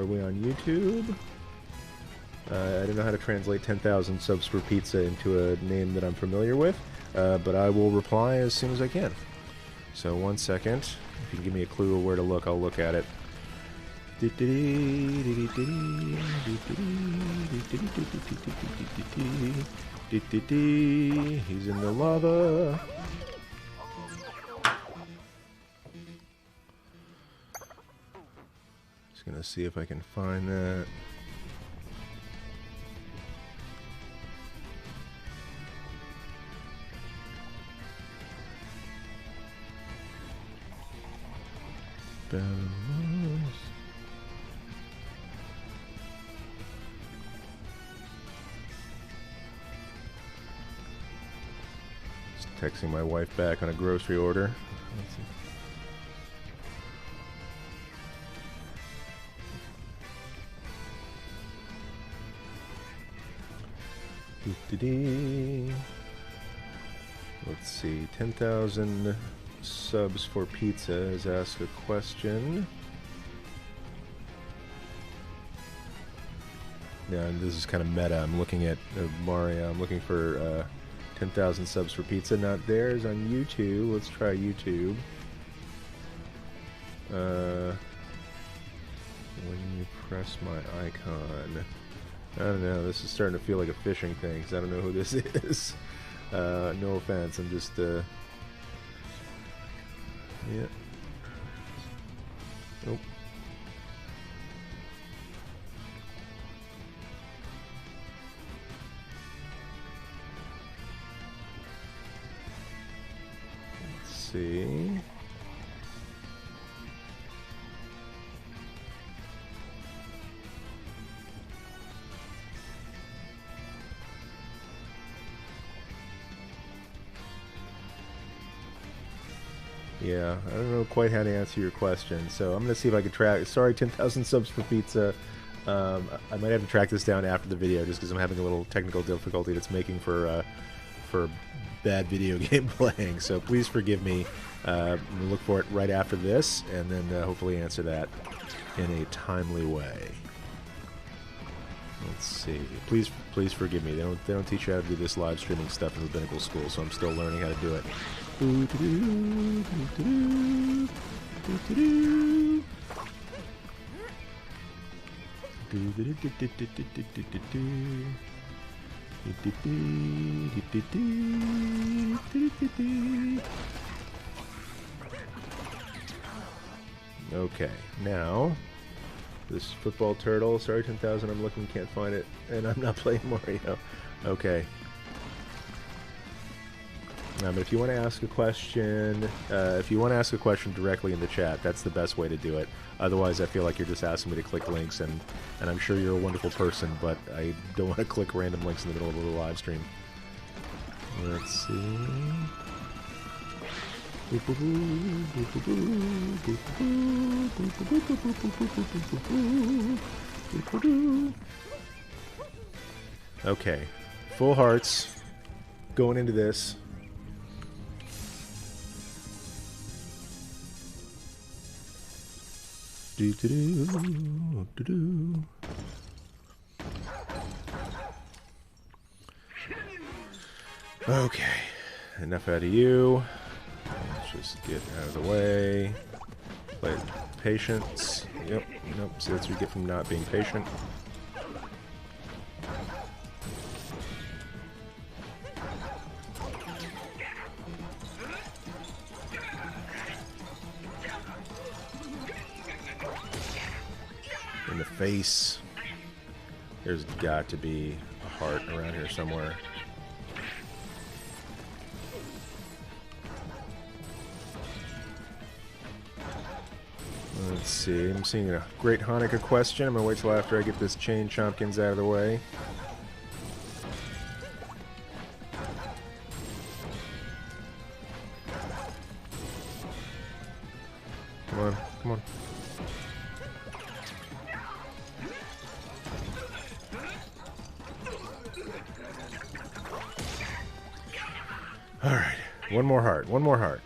we on YouTube? I don't know how to translate 10,000 subs for pizza into a name that I'm familiar with, but I will reply as soon as I can. So 1 second. If you can give me a clue of where to look, I'll look at it. He's in the lava. Just gonna see if I can find that. Just texting my wife back on a grocery order. Let's see, 10,000 subs for pizza is ask a question. Yeah, this is kind of meta. I'm looking at Mario. I'm looking for 10,000 subs for pizza. Not theirs on YouTube. Let's try YouTube. When you press my icon. I don't know. This is starting to feel like a phishing thing because I don't know who this is. No offense. I'm just... Yeah. Nope. Let's see. Yeah, I don't know quite how to answer your question, so I'm going to see if I can track... Sorry, 10,000 subs for pizza. I might have to track this down after the video, just because I'm having a little technical difficulty that's making for bad video game playing, so please forgive me. We'll look for it right after this, and then hopefully answer that in a timely way. Let's see. Please forgive me. They don't teach you how to do this live streaming stuff in rabbinical school, so I'm still learning how to do it. Okay, now this football turtle. Sorry, 10,000. I'm looking, can't find it, and I'm not playing Mario. Okay. But if you want to ask a question, directly in the chat, that's the best way to do it. Otherwise, I feel like you're just asking me to click links, and I'm sure you're a wonderful person, but I don't want to click random links in the middle of the live stream. Let's see. Okay. Full hearts. Going into this. Do-do-do. Okay. Enough out of you. Let's just get out of the way. Play patience. Yep. Nope. So that's what we get from not being patient. In the face. There's got to be a heart around here somewhere. Let's see. I'm seeing a great Hanukkah question. I'm going to wait till after I get this chain chompkins out of the way. Come on. Come on. Alright. One more heart. One more heart.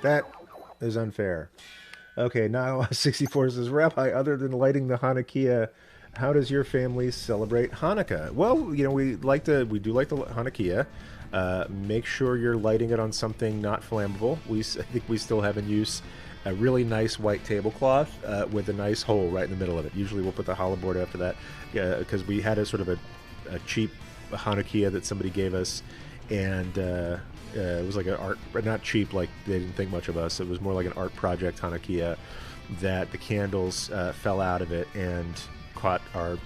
That is unfair. Okay, now 64 says, Rabbi, other than lighting the Hanukkah, how does your family celebrate Hanukkah? Well, you know, we do like the Hanukkah. Make sure you're lighting it on something not flammable. I think we still have in use a really nice white tablecloth with a nice hole right in the middle of it. Usually we'll put the challah board after that because we had a sort of a cheap Hanukkah that somebody gave us, and it was like an art, not cheap, like they didn't think much of us. It was more like an art project Hanukkah that the candles fell out of it and caught our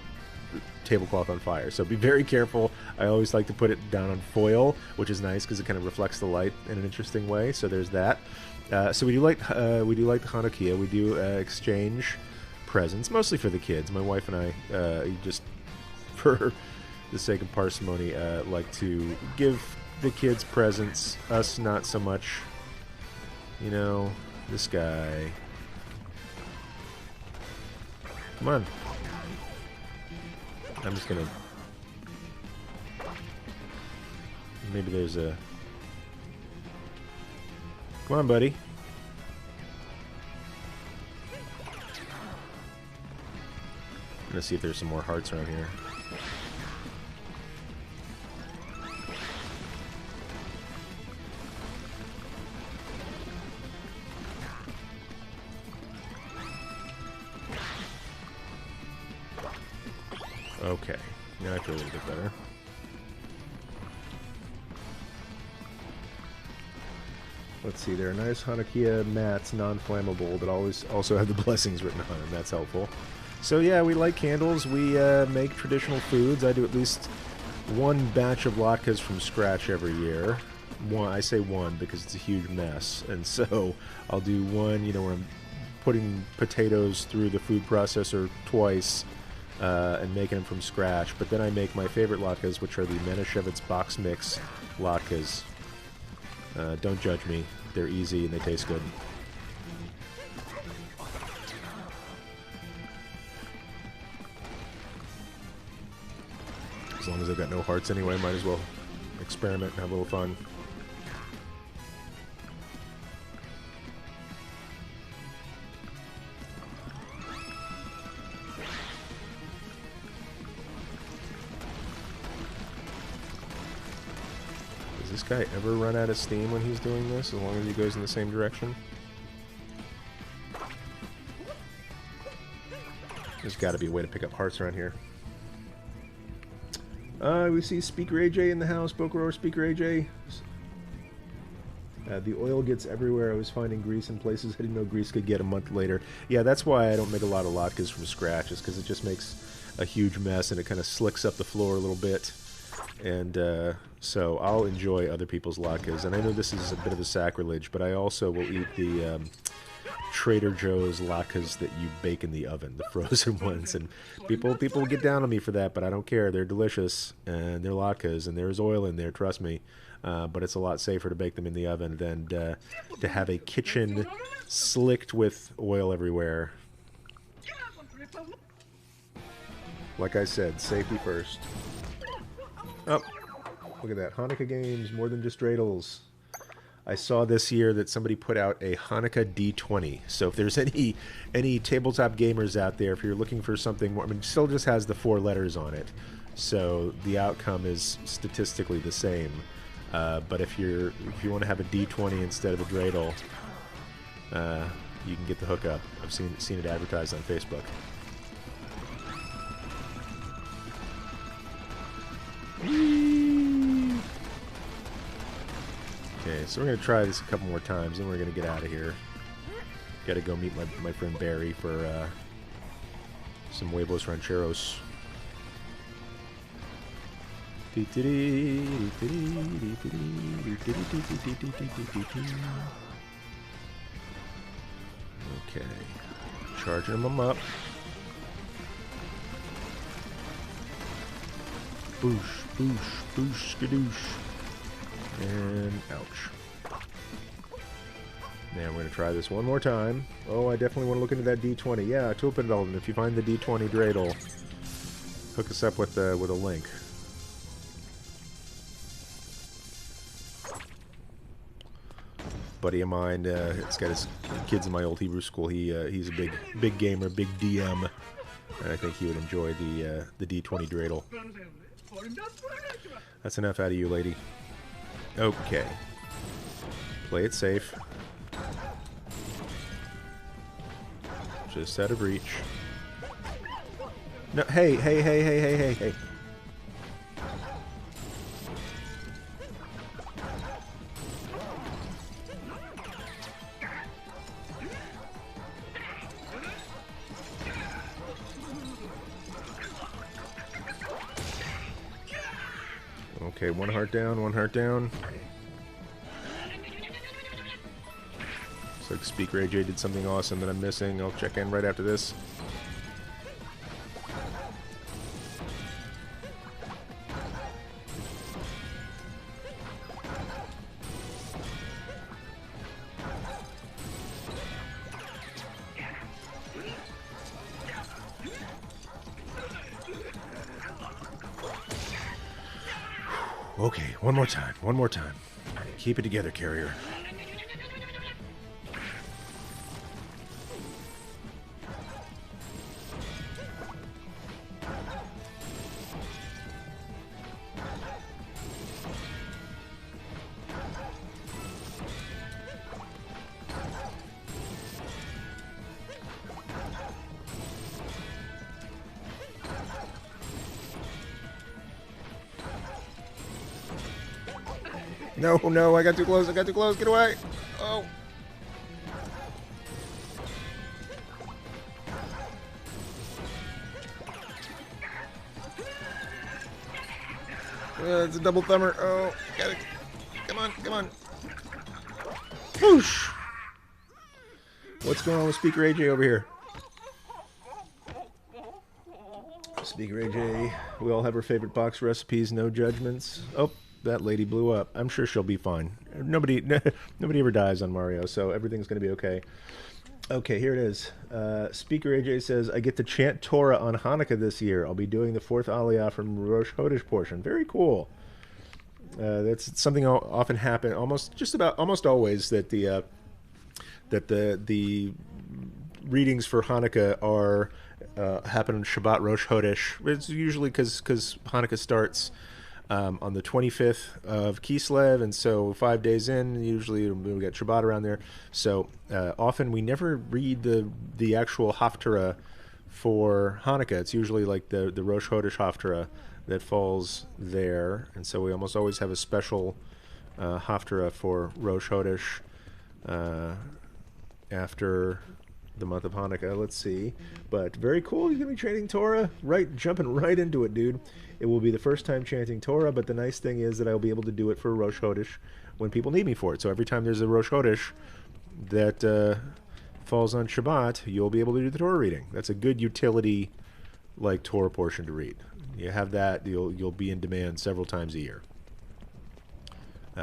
tablecloth on fire. So be very careful. I always like to put it down on foil, which is nice because it kind of reflects the light in an interesting way. So there's that. So we do like the Hanukkah. We do exchange presents, mostly for the kids. My wife and I, just for the sake of parsimony, like to give the kids presents. Us not so much. You know, this guy. Come on. I'm just gonna... Maybe there's a... Come on, buddy. I'm gonna see if there's some more hearts around here. Okay, now I feel a little bit better. Let's see, there are nice Hanukkah mats, non-flammable, that also have the blessings written on them. That's helpful. So yeah, we light candles. We make traditional foods. I do at least one batch of latkes from scratch every year. I say one because it's a huge mess, and so I'll do one, you know, where I'm putting potatoes through the food processor twice. And making them from scratch, but then I make my favorite latkes, which are the Manischewitz box mix latkes. Don't judge me; they're easy and they taste good. As long as they've got no hearts anyway, might as well experiment and have a little fun. Does this guy ever run out of steam when he's doing this, as long as he goes in the same direction? There's got to be a way to pick up hearts around here. We see Speaker AJ in the house. Bokoro, Speaker AJ. The oil gets everywhere. I was finding grease in places I didn't know grease could get a month later. Yeah, that's why I don't make a lot of latkes from scratch, is because it just makes a huge mess and it kind of slicks up the floor a little bit. And so I'll enjoy other people's latkes. And I know this is a bit of a sacrilege, but I also will eat the Trader Joe's latkes that you bake in the oven, the frozen ones. And people get down on me for that, but I don't care. They're delicious, and they're latkes, and there's oil in there, trust me. but it's a lot safer to bake them in the oven than to have a kitchen slicked with oil everywhere. Like I said, safety first. Oh, look at that. Hanukkah games, more than just dreidels. I saw this year that somebody put out a Hanukkah D20. So if there's any tabletop gamers out there, if you're looking for something more, I mean, it still just has the 4 letters on it. So the outcome is statistically the same. But if you want to have a D20 instead of a dreidel, you can get the hookup. I've seen it advertised on Facebook. Okay, so we're going to try this a couple more times, and we're going to get out of here. Got to go meet my friend Barry for some huevos rancheros. Okay, charging them up. Boosh, boosh, boosh, skadoosh. And ouch. Now we're going to try this one more time. Oh, I definitely want to look into that D20. Yeah, Tulip and Dalton, if you find the D20 dreidel, hook us up with a link. Buddy of mine, it's got his kids in my old Hebrew school. He's a big gamer, big DM, and I think he would enjoy the D20 dreidel. That's enough out of you, lady. Okay. Play it safe. Just out of reach. No, hey. Okay, one heart down. Looks like Speaker AJ did something awesome that I'm missing. I'll check in right after this. Okay, one more time. Keep it together, carrier. No, I got too close, get away! Oh! It's a double thumber, oh, got it! Come on! Whoosh! What's going on with Speaker AJ over here? Speaker AJ, we all have our favorite box recipes, no judgments. Oh! That lady blew up. I'm sure she'll be fine. Nobody ever dies on Mario, so everything's going to be okay. Okay, here it is. Speaker AJ says, I get to chant Torah on Hanukkah this year. I'll be doing the 4th Aliyah from Rosh Chodesh portion. Very cool. That's something often happen, almost always, that the readings for Hanukkah are happen on Shabbat Rosh Chodesh. It's usually because Hanukkah starts on the 25th of Kislev, and so 5 days in, usually we get Shabbat around there. So often we never read the actual Haftarah for Hanukkah. It's usually like the Rosh Chodesh Haftarah that falls there, and so we almost always have a special Haftarah for Rosh Chodesh after the month of Hanukkah. Let's see. But very cool. You're going to be chanting Torah, jumping right into it, dude. It will be the first time chanting Torah, but the nice thing is that I'll be able to do it for Rosh Chodesh when people need me for it. So every time there's a Rosh Chodesh that falls on Shabbat, you'll be able to do the Torah reading. That's a good utility, like, Torah portion to read. You have that, you'll be in demand several times a year.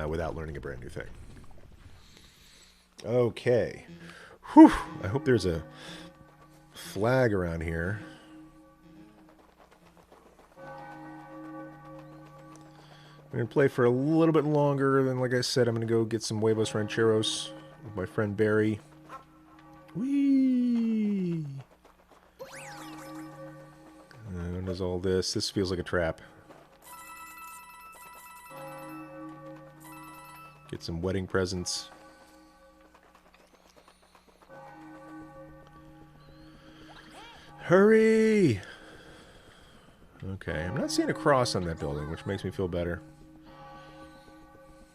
without learning a brand new thing. Okay. Whew. I hope there's a flag around here. I'm going to play for a little bit longer. Then, like I said, I'm going to go get some huevos rancheros with my friend Barry. Whee! And there's all this. This feels like a trap. Get some wedding presents. Hurry! Okay, I'm not seeing a cross on that building, which makes me feel better.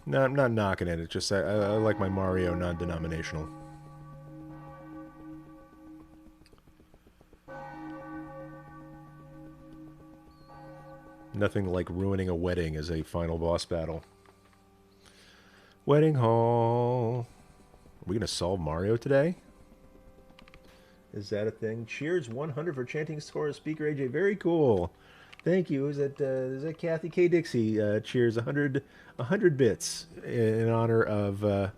No, I'm not knocking it. It's just I like my Mario non-denominational. Nothing like ruining a wedding as a final boss battle. Wedding hall. Are we going to solve Mario today? Is that a thing? Cheers 100 for chanting score speaker AJ. Very cool. Thank you. Is that Kathy K. Dixie? Cheers 100 bits in honor of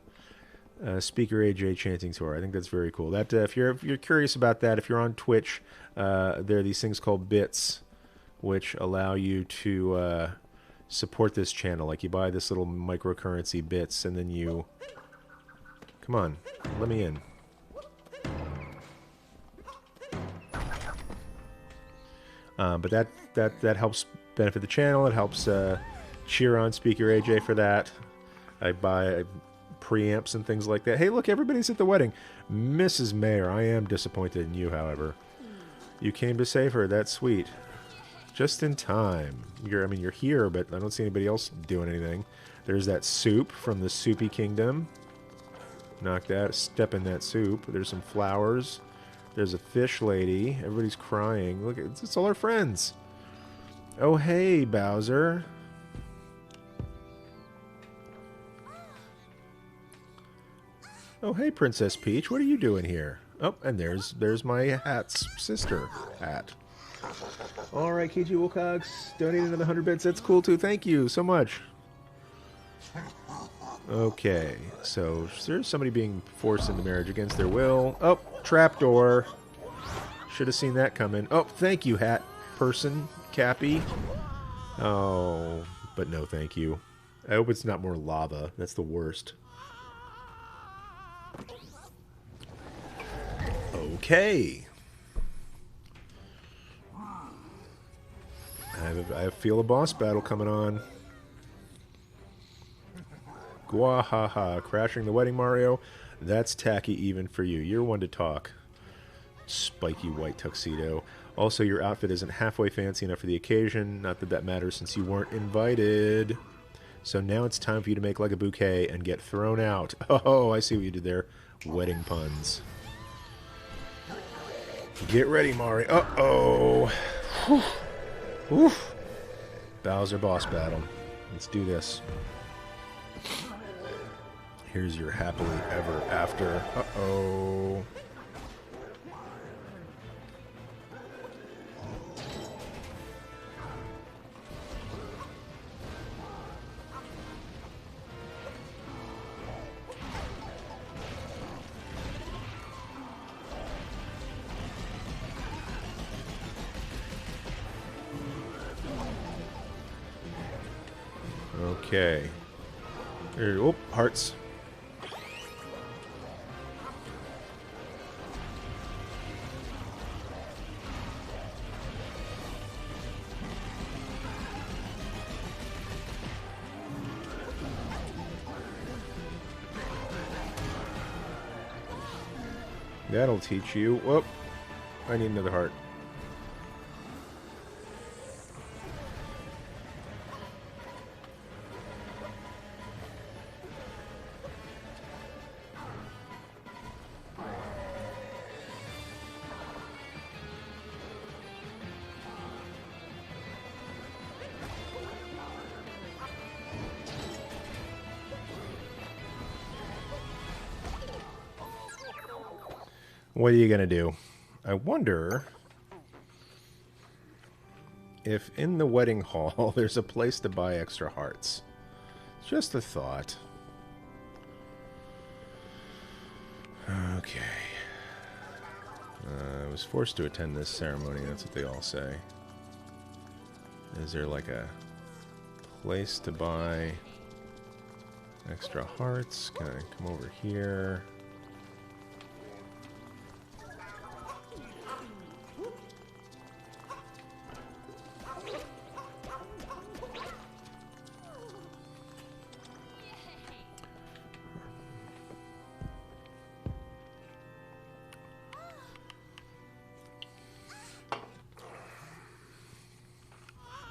speaker AJ chanting tour. I think that's very cool. That if you're curious about that, if you're on Twitch, there are these things called bits, which allow you to support this channel. Like you buy this little microcurrency bits, and then you come on, let me in. But that helps benefit the channel. It helps cheer on Speaker AJ for that. I buy preamps and things like that. Hey, look, everybody's at the wedding. Mrs. Mayor, I am disappointed in you, however. You came to save her. That's sweet. Just in time. You're here, but I don't see anybody else doing anything. There's that soup from the Soupy Kingdom. Knock that. Step in that soup. There's some flowers. There's a fish lady. Everybody's crying. Look, it's all our friends. Oh, hey, Bowser. Oh, hey, Princess Peach. What are you doing here? Oh, and there's my hat's sister hat. All right, KG Wilcox, donating another 100 bits. That's cool, too. Thank you so much. Okay, so there's somebody being forced into marriage against their will. Oh, trapdoor. Should have seen that coming. Oh, thank you, hat person, Cappy. Oh, but no thank you. I hope it's not more lava. That's the worst. Okay. I feel a boss battle coming on. Gwahaha, crashing the wedding, Mario. That's tacky even for you. You're one to talk. Spiky white tuxedo. Also, your outfit isn't halfway fancy enough for the occasion. Not that that matters since you weren't invited. So now it's time for you to make like a bouquet and get thrown out. Oh, I see what you did there. Wedding puns. Get ready, Mario. Uh-oh. Oof. Bowser boss battle. Let's do this. Here's your happily ever after. Uh-oh. Okay. Here, oh, hearts. That'll teach you. Whoop. I need another heart. What are you going to do? I wonder if in the wedding hall there's a place to buy extra hearts. Just a thought. Okay. I was forced to attend this ceremony, that's what they all say. Is there like a place to buy extra hearts? Can I come over here?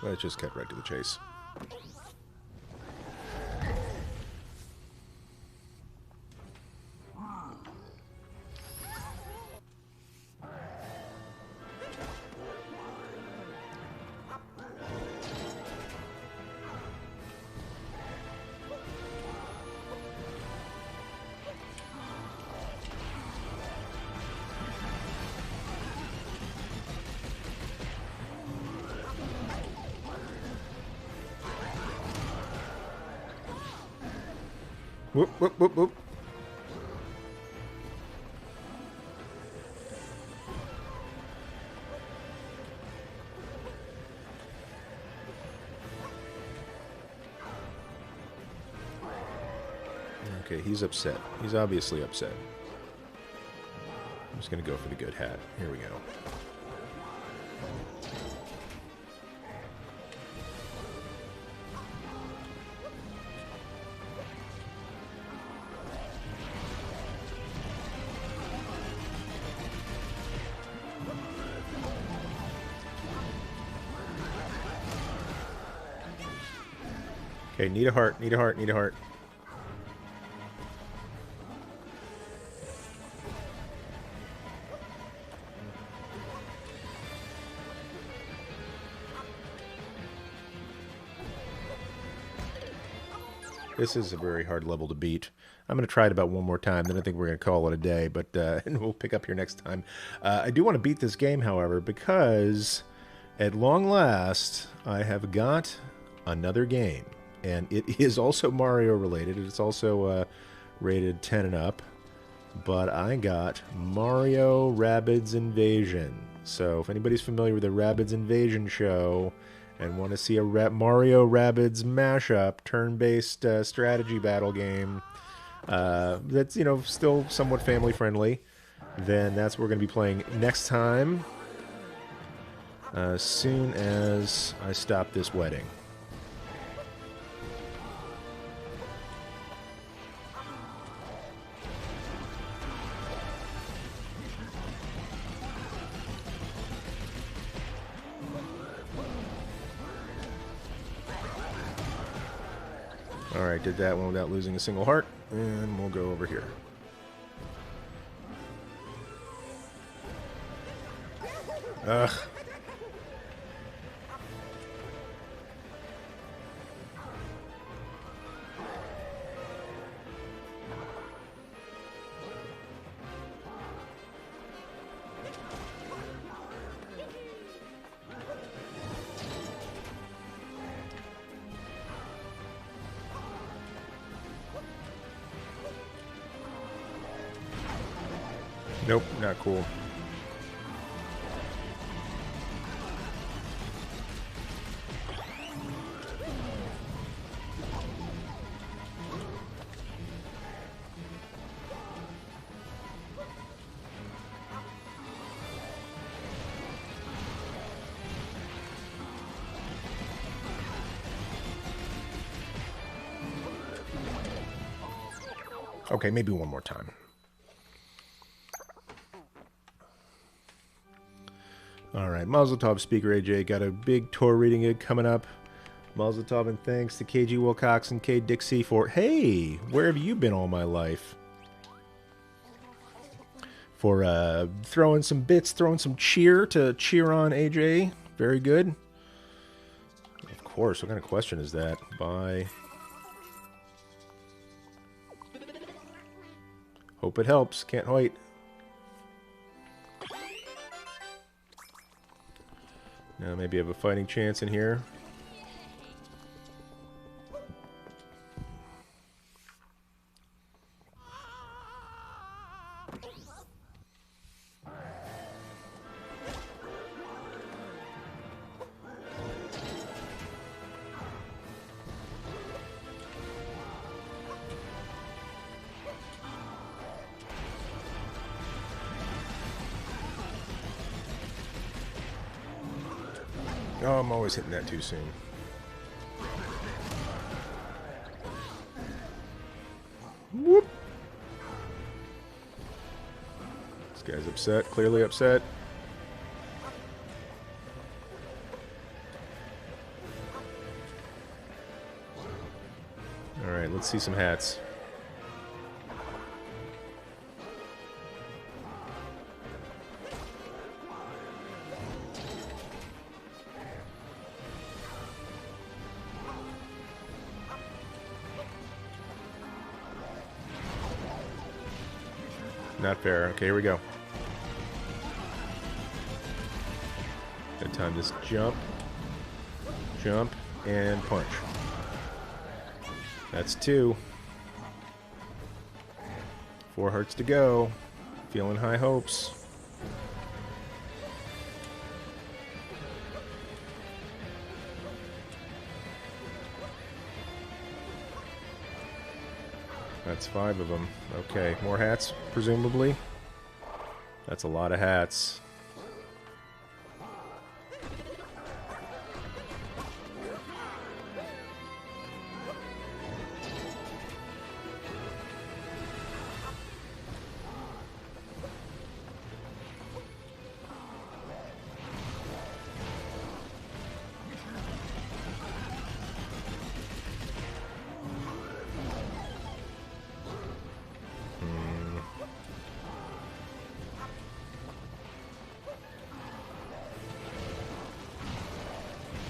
Let's just cut right to the chase. Whoop, whoop, whoop, whoop. Okay, he's upset. He's obviously upset. I'm just going to go for the good hat. Here we go. Okay, need a heart, need a heart, need a heart. This is a very hard level to beat. I'm going to try it about one more time, then I think we're going to call it a day, but and we'll pick up here next time. I do want to beat this game, however, because at long last, I have got another game. And it is also Mario related. It's also rated 10 and up. But I got Mario Rabbids Invasion. So if anybody's familiar with the Rabbids Invasion show and want to see a Mario Rabbids mashup, turn-based strategy battle game that's, you know, still somewhat family friendly, then that's what we're going to be playing next time. As soon as I stop this wedding. Alright, did that one without losing a single heart, and we'll go over here. Ugh. Nope, not cool. Okay, maybe one more time. Alright, Mazel Tov, Speaker AJ. Got a big tour reading gig coming up. Mazel Tov, and thanks to KG Wilcox and K Dixie for, hey, where have you been all my life? For throwing some bits, throwing some cheer to cheer on AJ. Very good. Of course, what kind of question is that? Bye. Hope it helps. Can't wait. Now maybe I have a fighting chance in here. Oh, I'm always hitting that too soon. Whoop. This guy's upset, clearly upset. Alright, let's see some hats. Not fair. Okay, here we go. Good time. Just jump, jump, and punch. That's 2. 4 hearts to go. Feeling high hopes. That's 5 of them. Okay, more hats, presumably. That's a lot of hats.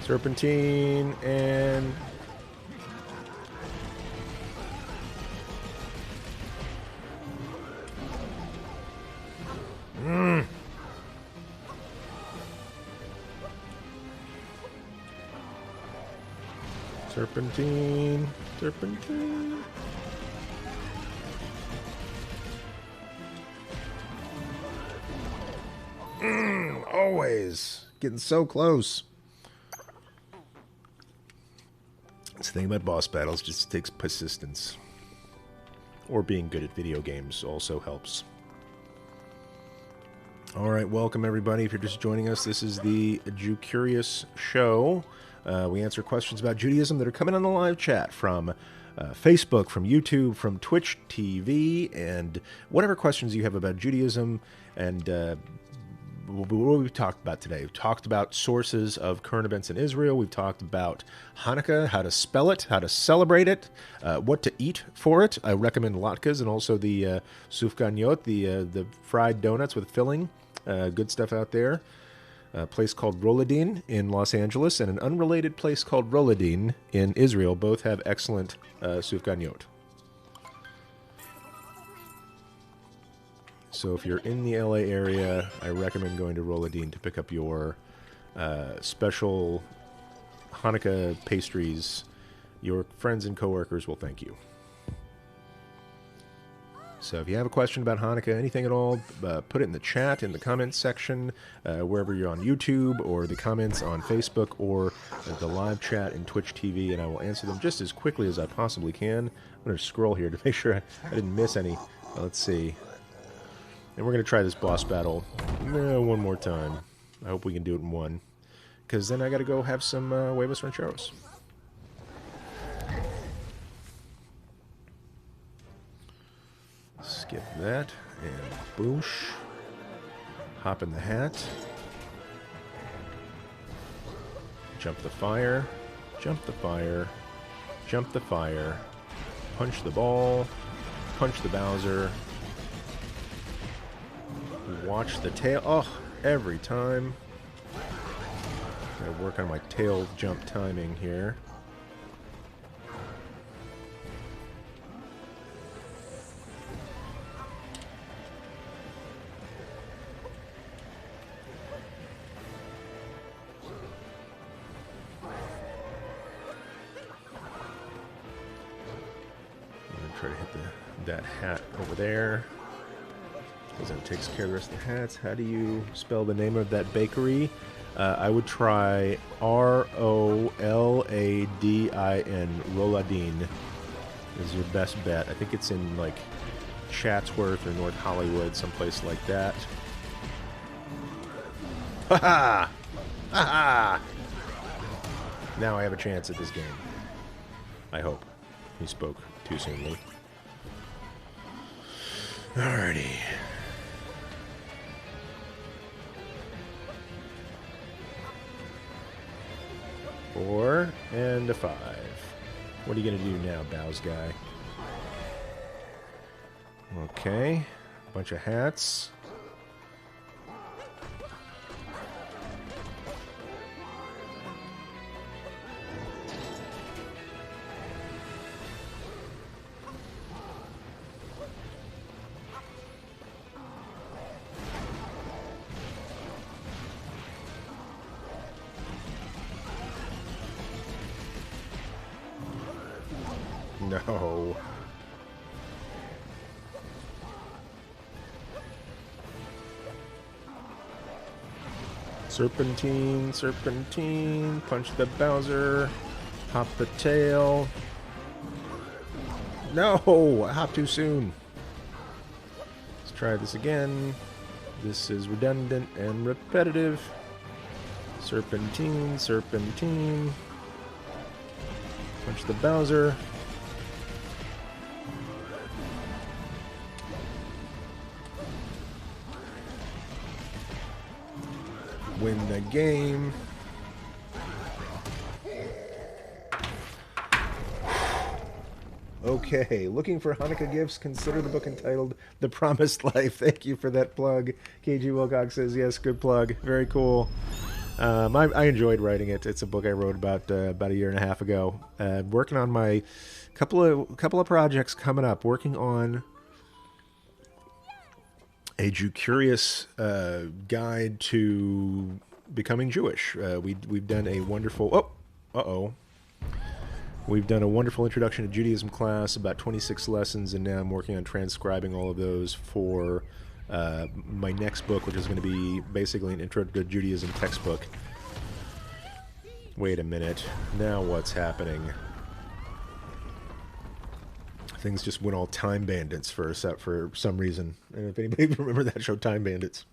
Serpentine and serpentine, serpentine. Always getting so close. That's the thing about boss battles, just takes persistence. Or being good at video games also helps. Alright, welcome everybody. If you're just joining us, this is the Jewcurious show. We answer questions about Judaism that are coming on the live chat from Facebook, from YouTube, from Twitch TV, and whatever questions you have about Judaism and what we've talked about today. We've talked about sources of current events in Israel. We've talked about Hanukkah, how to spell it, how to celebrate it, what to eat for it. I recommend latkes and also the sufganiyot, the fried donuts with filling. Good stuff out there. A place called Roladin in Los Angeles and an unrelated place called Roladin in Israel. Both have excellent sufganiyot. So if you're in the LA area, I recommend going to Roladin to pick up your special Hanukkah pastries. Your friends and coworkers will thank you. So if you have a question about Hanukkah, anything at all, put it in the chat, in the comments section, wherever you're on YouTube, or the comments on Facebook, or the live chat in Twitch TV, and I will answer them just as quickly as I possibly can. I'm going to scroll here to make sure I didn't miss any. Let's see. And we're going to try this boss battle one more time. I hope we can do it in one. Because then I got to go have some huevos rancheros. Skip that. And boosh. Hop in the hat. Jump the fire. Jump the fire. Jump the fire. Punch the ball. Punch the Bowser. Watch the tail. Oh, every time. Gotta work on my tail jump timing here. I'm gonna try to hit that hat over there. Because that takes care of the rest of the hats. How do you spell the name of that bakery? I would try Roladin. Roladin is your best bet. I think it's in like Chatsworth or North Hollywood, someplace like that. Ha ha! Ha ha! Now I have a chance at this game. I hope. He spoke too soonly. Alrighty. 4 and a 5. What are you gonna do now, Bows guy? Okay. Bunch of hats. No. Serpentine, serpentine, punch the Bowser, hop the tail. No, I hopped too soon. Let's try this again. This is redundant and repetitive. Serpentine, serpentine. Punch the Bowser. Win the game. Okay, looking for Hanukkah gifts? Consider the book entitled The Promised Life. Thank you for that plug. KG Wilcox says, yes, good plug. Very cool. I enjoyed writing it. It's a book I wrote about a year and a half ago. Working on my couple of projects coming up. Working on a Jewcurious guide to becoming Jewish. We've done a wonderful... We've done a wonderful introduction to Judaism class, about 26 lessons, and now I'm working on transcribing all of those for my next book, which is going to be basically an intro to Judaism textbook. Wait a minute. Now what's happening? Things just went all Time Bandits for some reason. And if anybody remember that show, Time Bandits.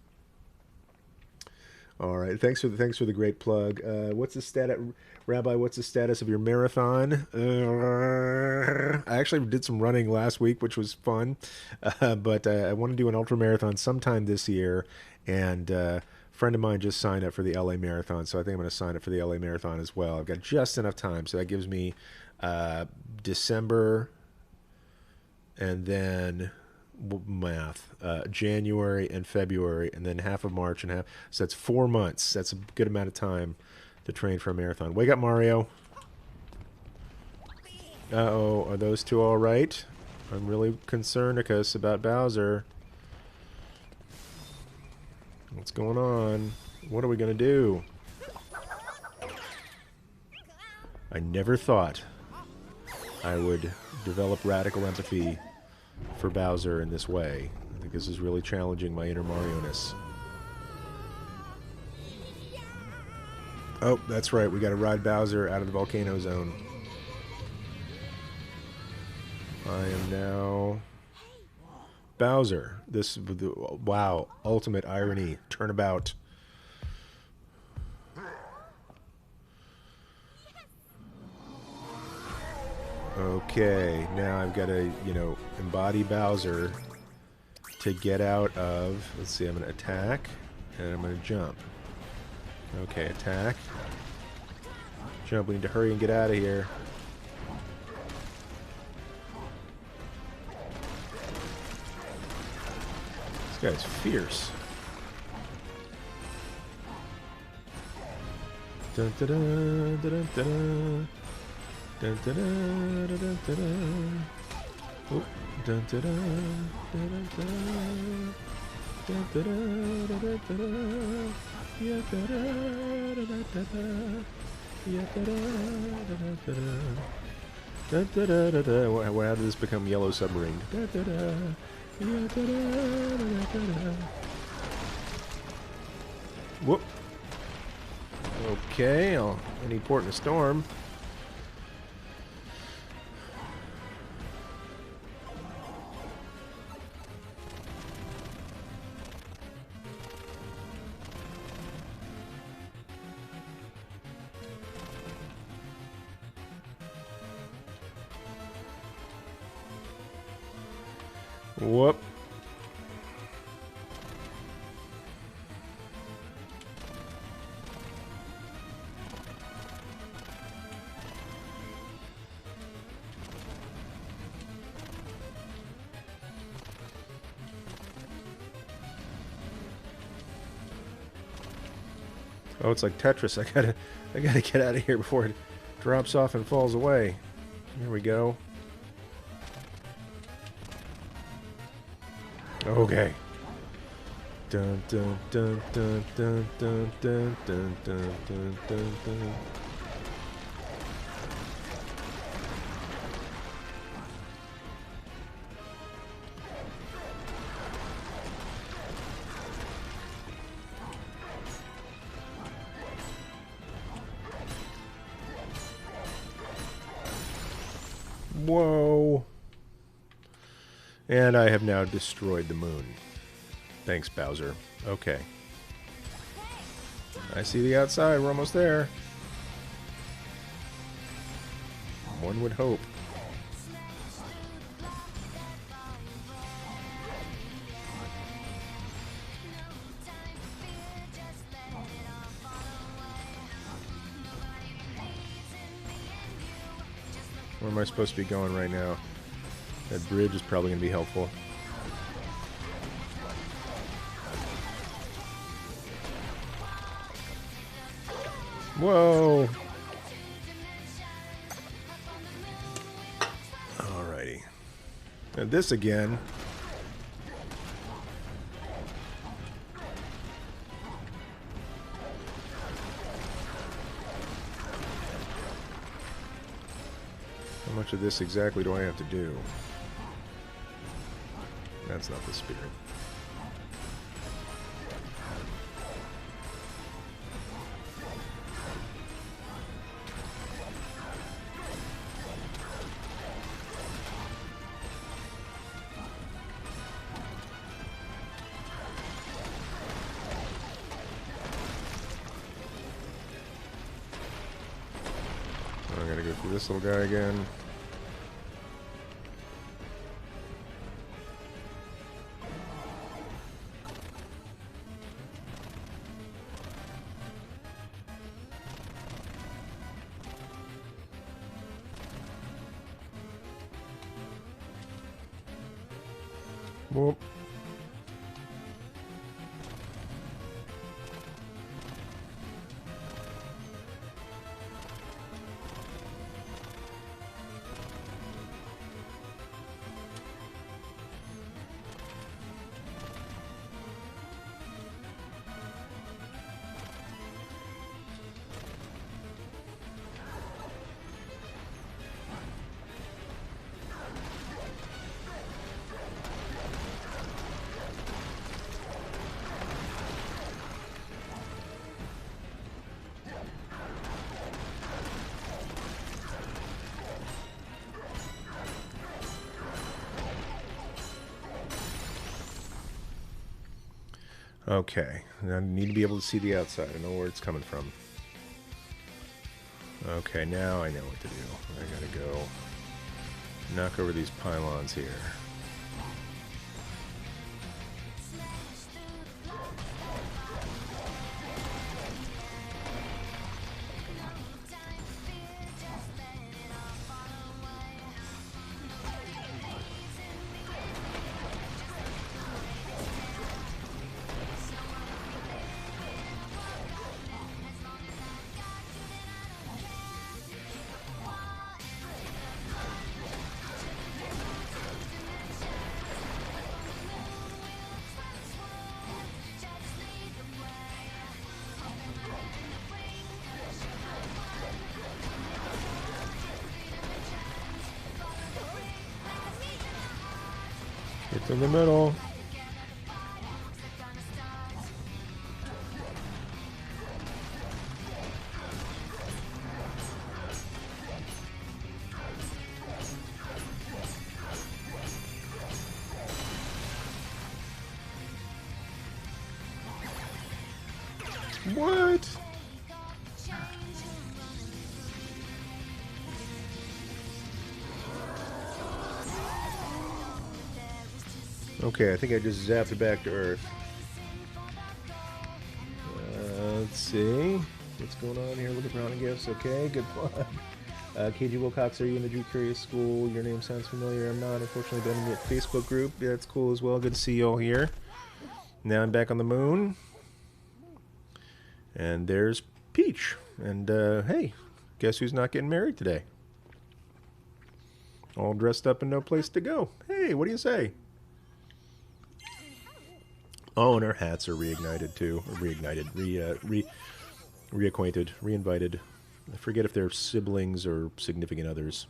All right, thanks for the great plug. What's the status, Rabbi? What's the status of your marathon? I actually did some running last week, which was fun, but I want to do an ultra marathon sometime this year. And a friend of mine just signed up for the LA Marathon, so I think I'm going to sign up for the LA Marathon as well. I've got just enough time, so that gives me December, and then January and February, and then half of March and half. So that's 4 months. That's a good amount of time to train for a marathon. Wake up, Mario. Uh-oh, are those two all right? I'm really concerned about Bowser. What's going on? What are we gonna do? I never thought I would develop radical empathy for Bowser in this way. I think this is really challenging my inner Mario-ness. Oh, that's right. We got to ride Bowser out of the volcano zone. I am now Bowser. This, wow, ultimate irony. Turnabout. Okay, now I've got to, embody Bowser to get out of... Let's see, I'm going to attack, and I'm going to jump. Okay, attack. Jump, we need to hurry and get out of here. This guy's fierce. Dun, dun, dun, dun, dun, dun. Dun, dun, dun, dun, dun, dun. Oh, dun, dun, dun, dun, dun, dun, dun, dun, dun, dun. Yeah, dun, dun, dun, dun, dun. Yeah, dun, dun, dun, dun, dun. Dun, dun, dun, dun, dun. How did this become Yellow Submarine? Dun, dun, dun. Whoop. Okay, any port in a storm. Whoop. Oh, it's like Tetris. I gotta get out of here before it drops off and falls away. Here we go. Okay. Dun dun dun dun dun dun dun dun dun dun dun dun. Whoa. And I have now destroyed the moon. Thanks, Bowser. Okay. I see the outside. We're almost there. One would hope. Where am I supposed to be going right now? That bridge is probably going to be helpful. Whoa! Alrighty. And this again. How much of this exactly do I have to do? That's not the spirit. I gotta go through this little guy again. Whoop. Okay, I need to be able to see the outside. I know where it's coming from. Okay, now I know what to do. I gotta go knock over these pylons here. It's in the middle. What? Okay, I think I just zapped it back to Earth. Let's see. What's going on here? Look at Brown and Gifts. Okay, good fun. KG Wilcox, are you in the Jewcurious school? Your name sounds familiar. I'm not, unfortunately, but I'm in the Facebook group. Yeah, that's cool as well. Good to see you all here. Now I'm back on the moon. And there's Peach. And, hey, guess who's not getting married today? All dressed up and no place to go. Hey, what do you say? Oh, and our hats are reignited, too. Or reignited. Reacquainted. Reinvited. I forget if they're siblings or significant others.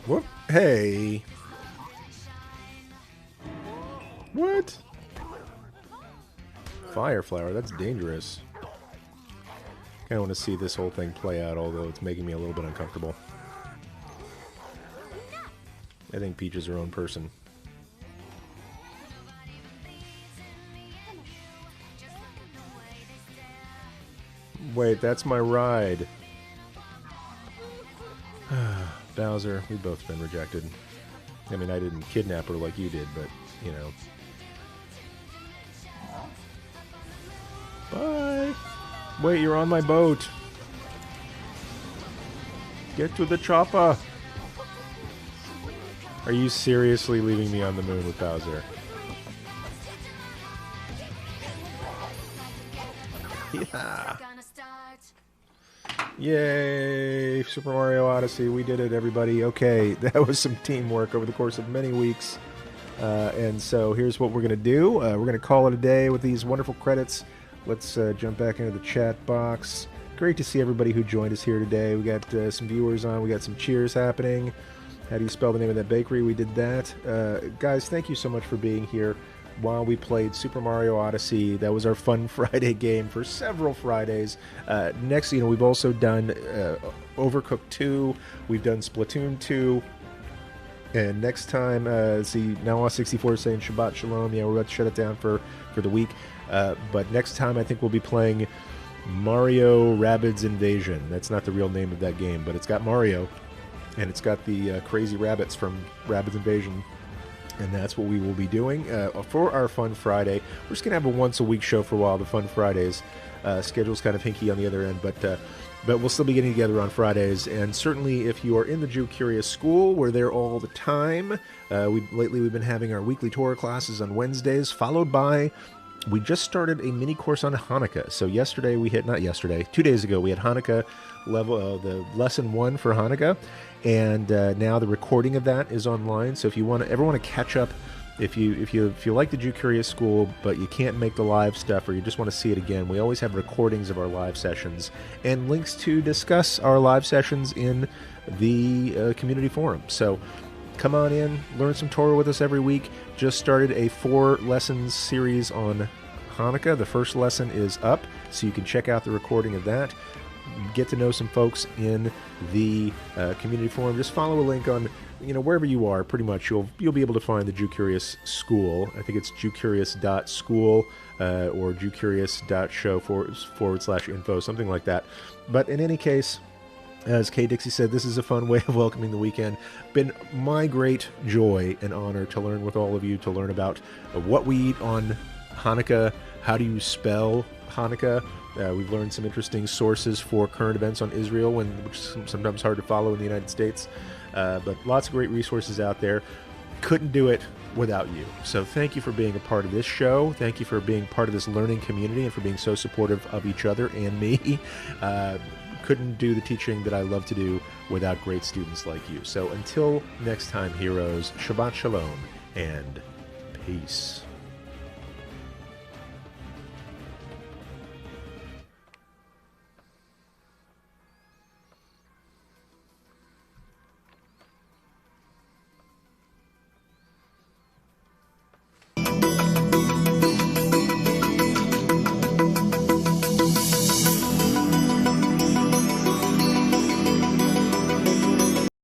Whoop. Hey. What? Fire flower, that's dangerous. I want to see this whole thing play out, although it's making me a little bit uncomfortable. I think Peach is her own person. Wait, that's my ride. Bowser, we've both been rejected. I mean, I didn't kidnap her like you did, but, you know. Bye! Wait, you're on my boat. Get to the chopper. Are you seriously leaving me on the moon with Bowser? Yeah. Yay! Super Mario Odyssey. We did it, everybody. Okay, that was some teamwork over the course of many weeks. And so here's what we're going to do. We're going to call it a day with these wonderful credits. Let's jump back into the chat box. Great to see everybody who joined us here today. We got some viewers on. We got some cheers happening. How do you spell the name of that bakery? We did that. Guys, thank you so much for being here while we played Super Mario Odyssey. That was our fun Friday game for several Fridays. Next, we've also done Overcooked 2. We've done Splatoon 2. And next time, see, Now64 is saying Shabbat Shalom. Yeah, we're about to shut it down for the week. But next time, I think we'll be playing Mario Rabbids Invasion. That's not the real name of that game, but it's got Mario. And it's got the crazy rabbits from Rabbids Invasion. And that's what we will be doing for our Fun Friday. We're just going to have a once-a-week show for a while, the Fun Fridays. Schedule's kind of hinky on the other end, but we'll still be getting together on Fridays. And certainly if you are in the Jewcurious school, we're there all the time. Lately we've been having our weekly Torah classes on Wednesdays, followed by... We just started a mini course on Hanukkah. So yesterday we hit, not yesterday, 2 days ago, we had Hanukkah level, the lesson 1 for Hanukkah. And now the recording of that is online. So if you ever want to catch up, if you like the Jewcurious school, but you can't make the live stuff, or you just want to see it again, we always have recordings of our live sessions and links to discuss our live sessions in the community forum. So come on in, learn some Torah with us every week. Just started a 4 lessons series on Hanukkah. The first lesson is up, so you can check out the recording of that. Get to know some folks in the community forum. Just follow a link on, wherever you are. Pretty much, you'll be able to find the Jewcurious school. I think it's jewcurious.school or jewcurious.show/info, something like that. But in any case, as Kay Dixie said, this is a fun way of welcoming the weekend. Been my great joy and honor to learn with all of you, to learn about what we eat on Hanukkah, how do you spell Hanukkah. We've learned some interesting sources for current events on Israel, which is sometimes hard to follow in the United States. But lots of great resources out there. Couldn't do it without you. So thank you for being a part of this show. Thank you for being part of this learning community and for being so supportive of each other and me. Couldn't do the teaching that I love to do without great students like you. So until next time, heroes, Shabbat Shalom and peace.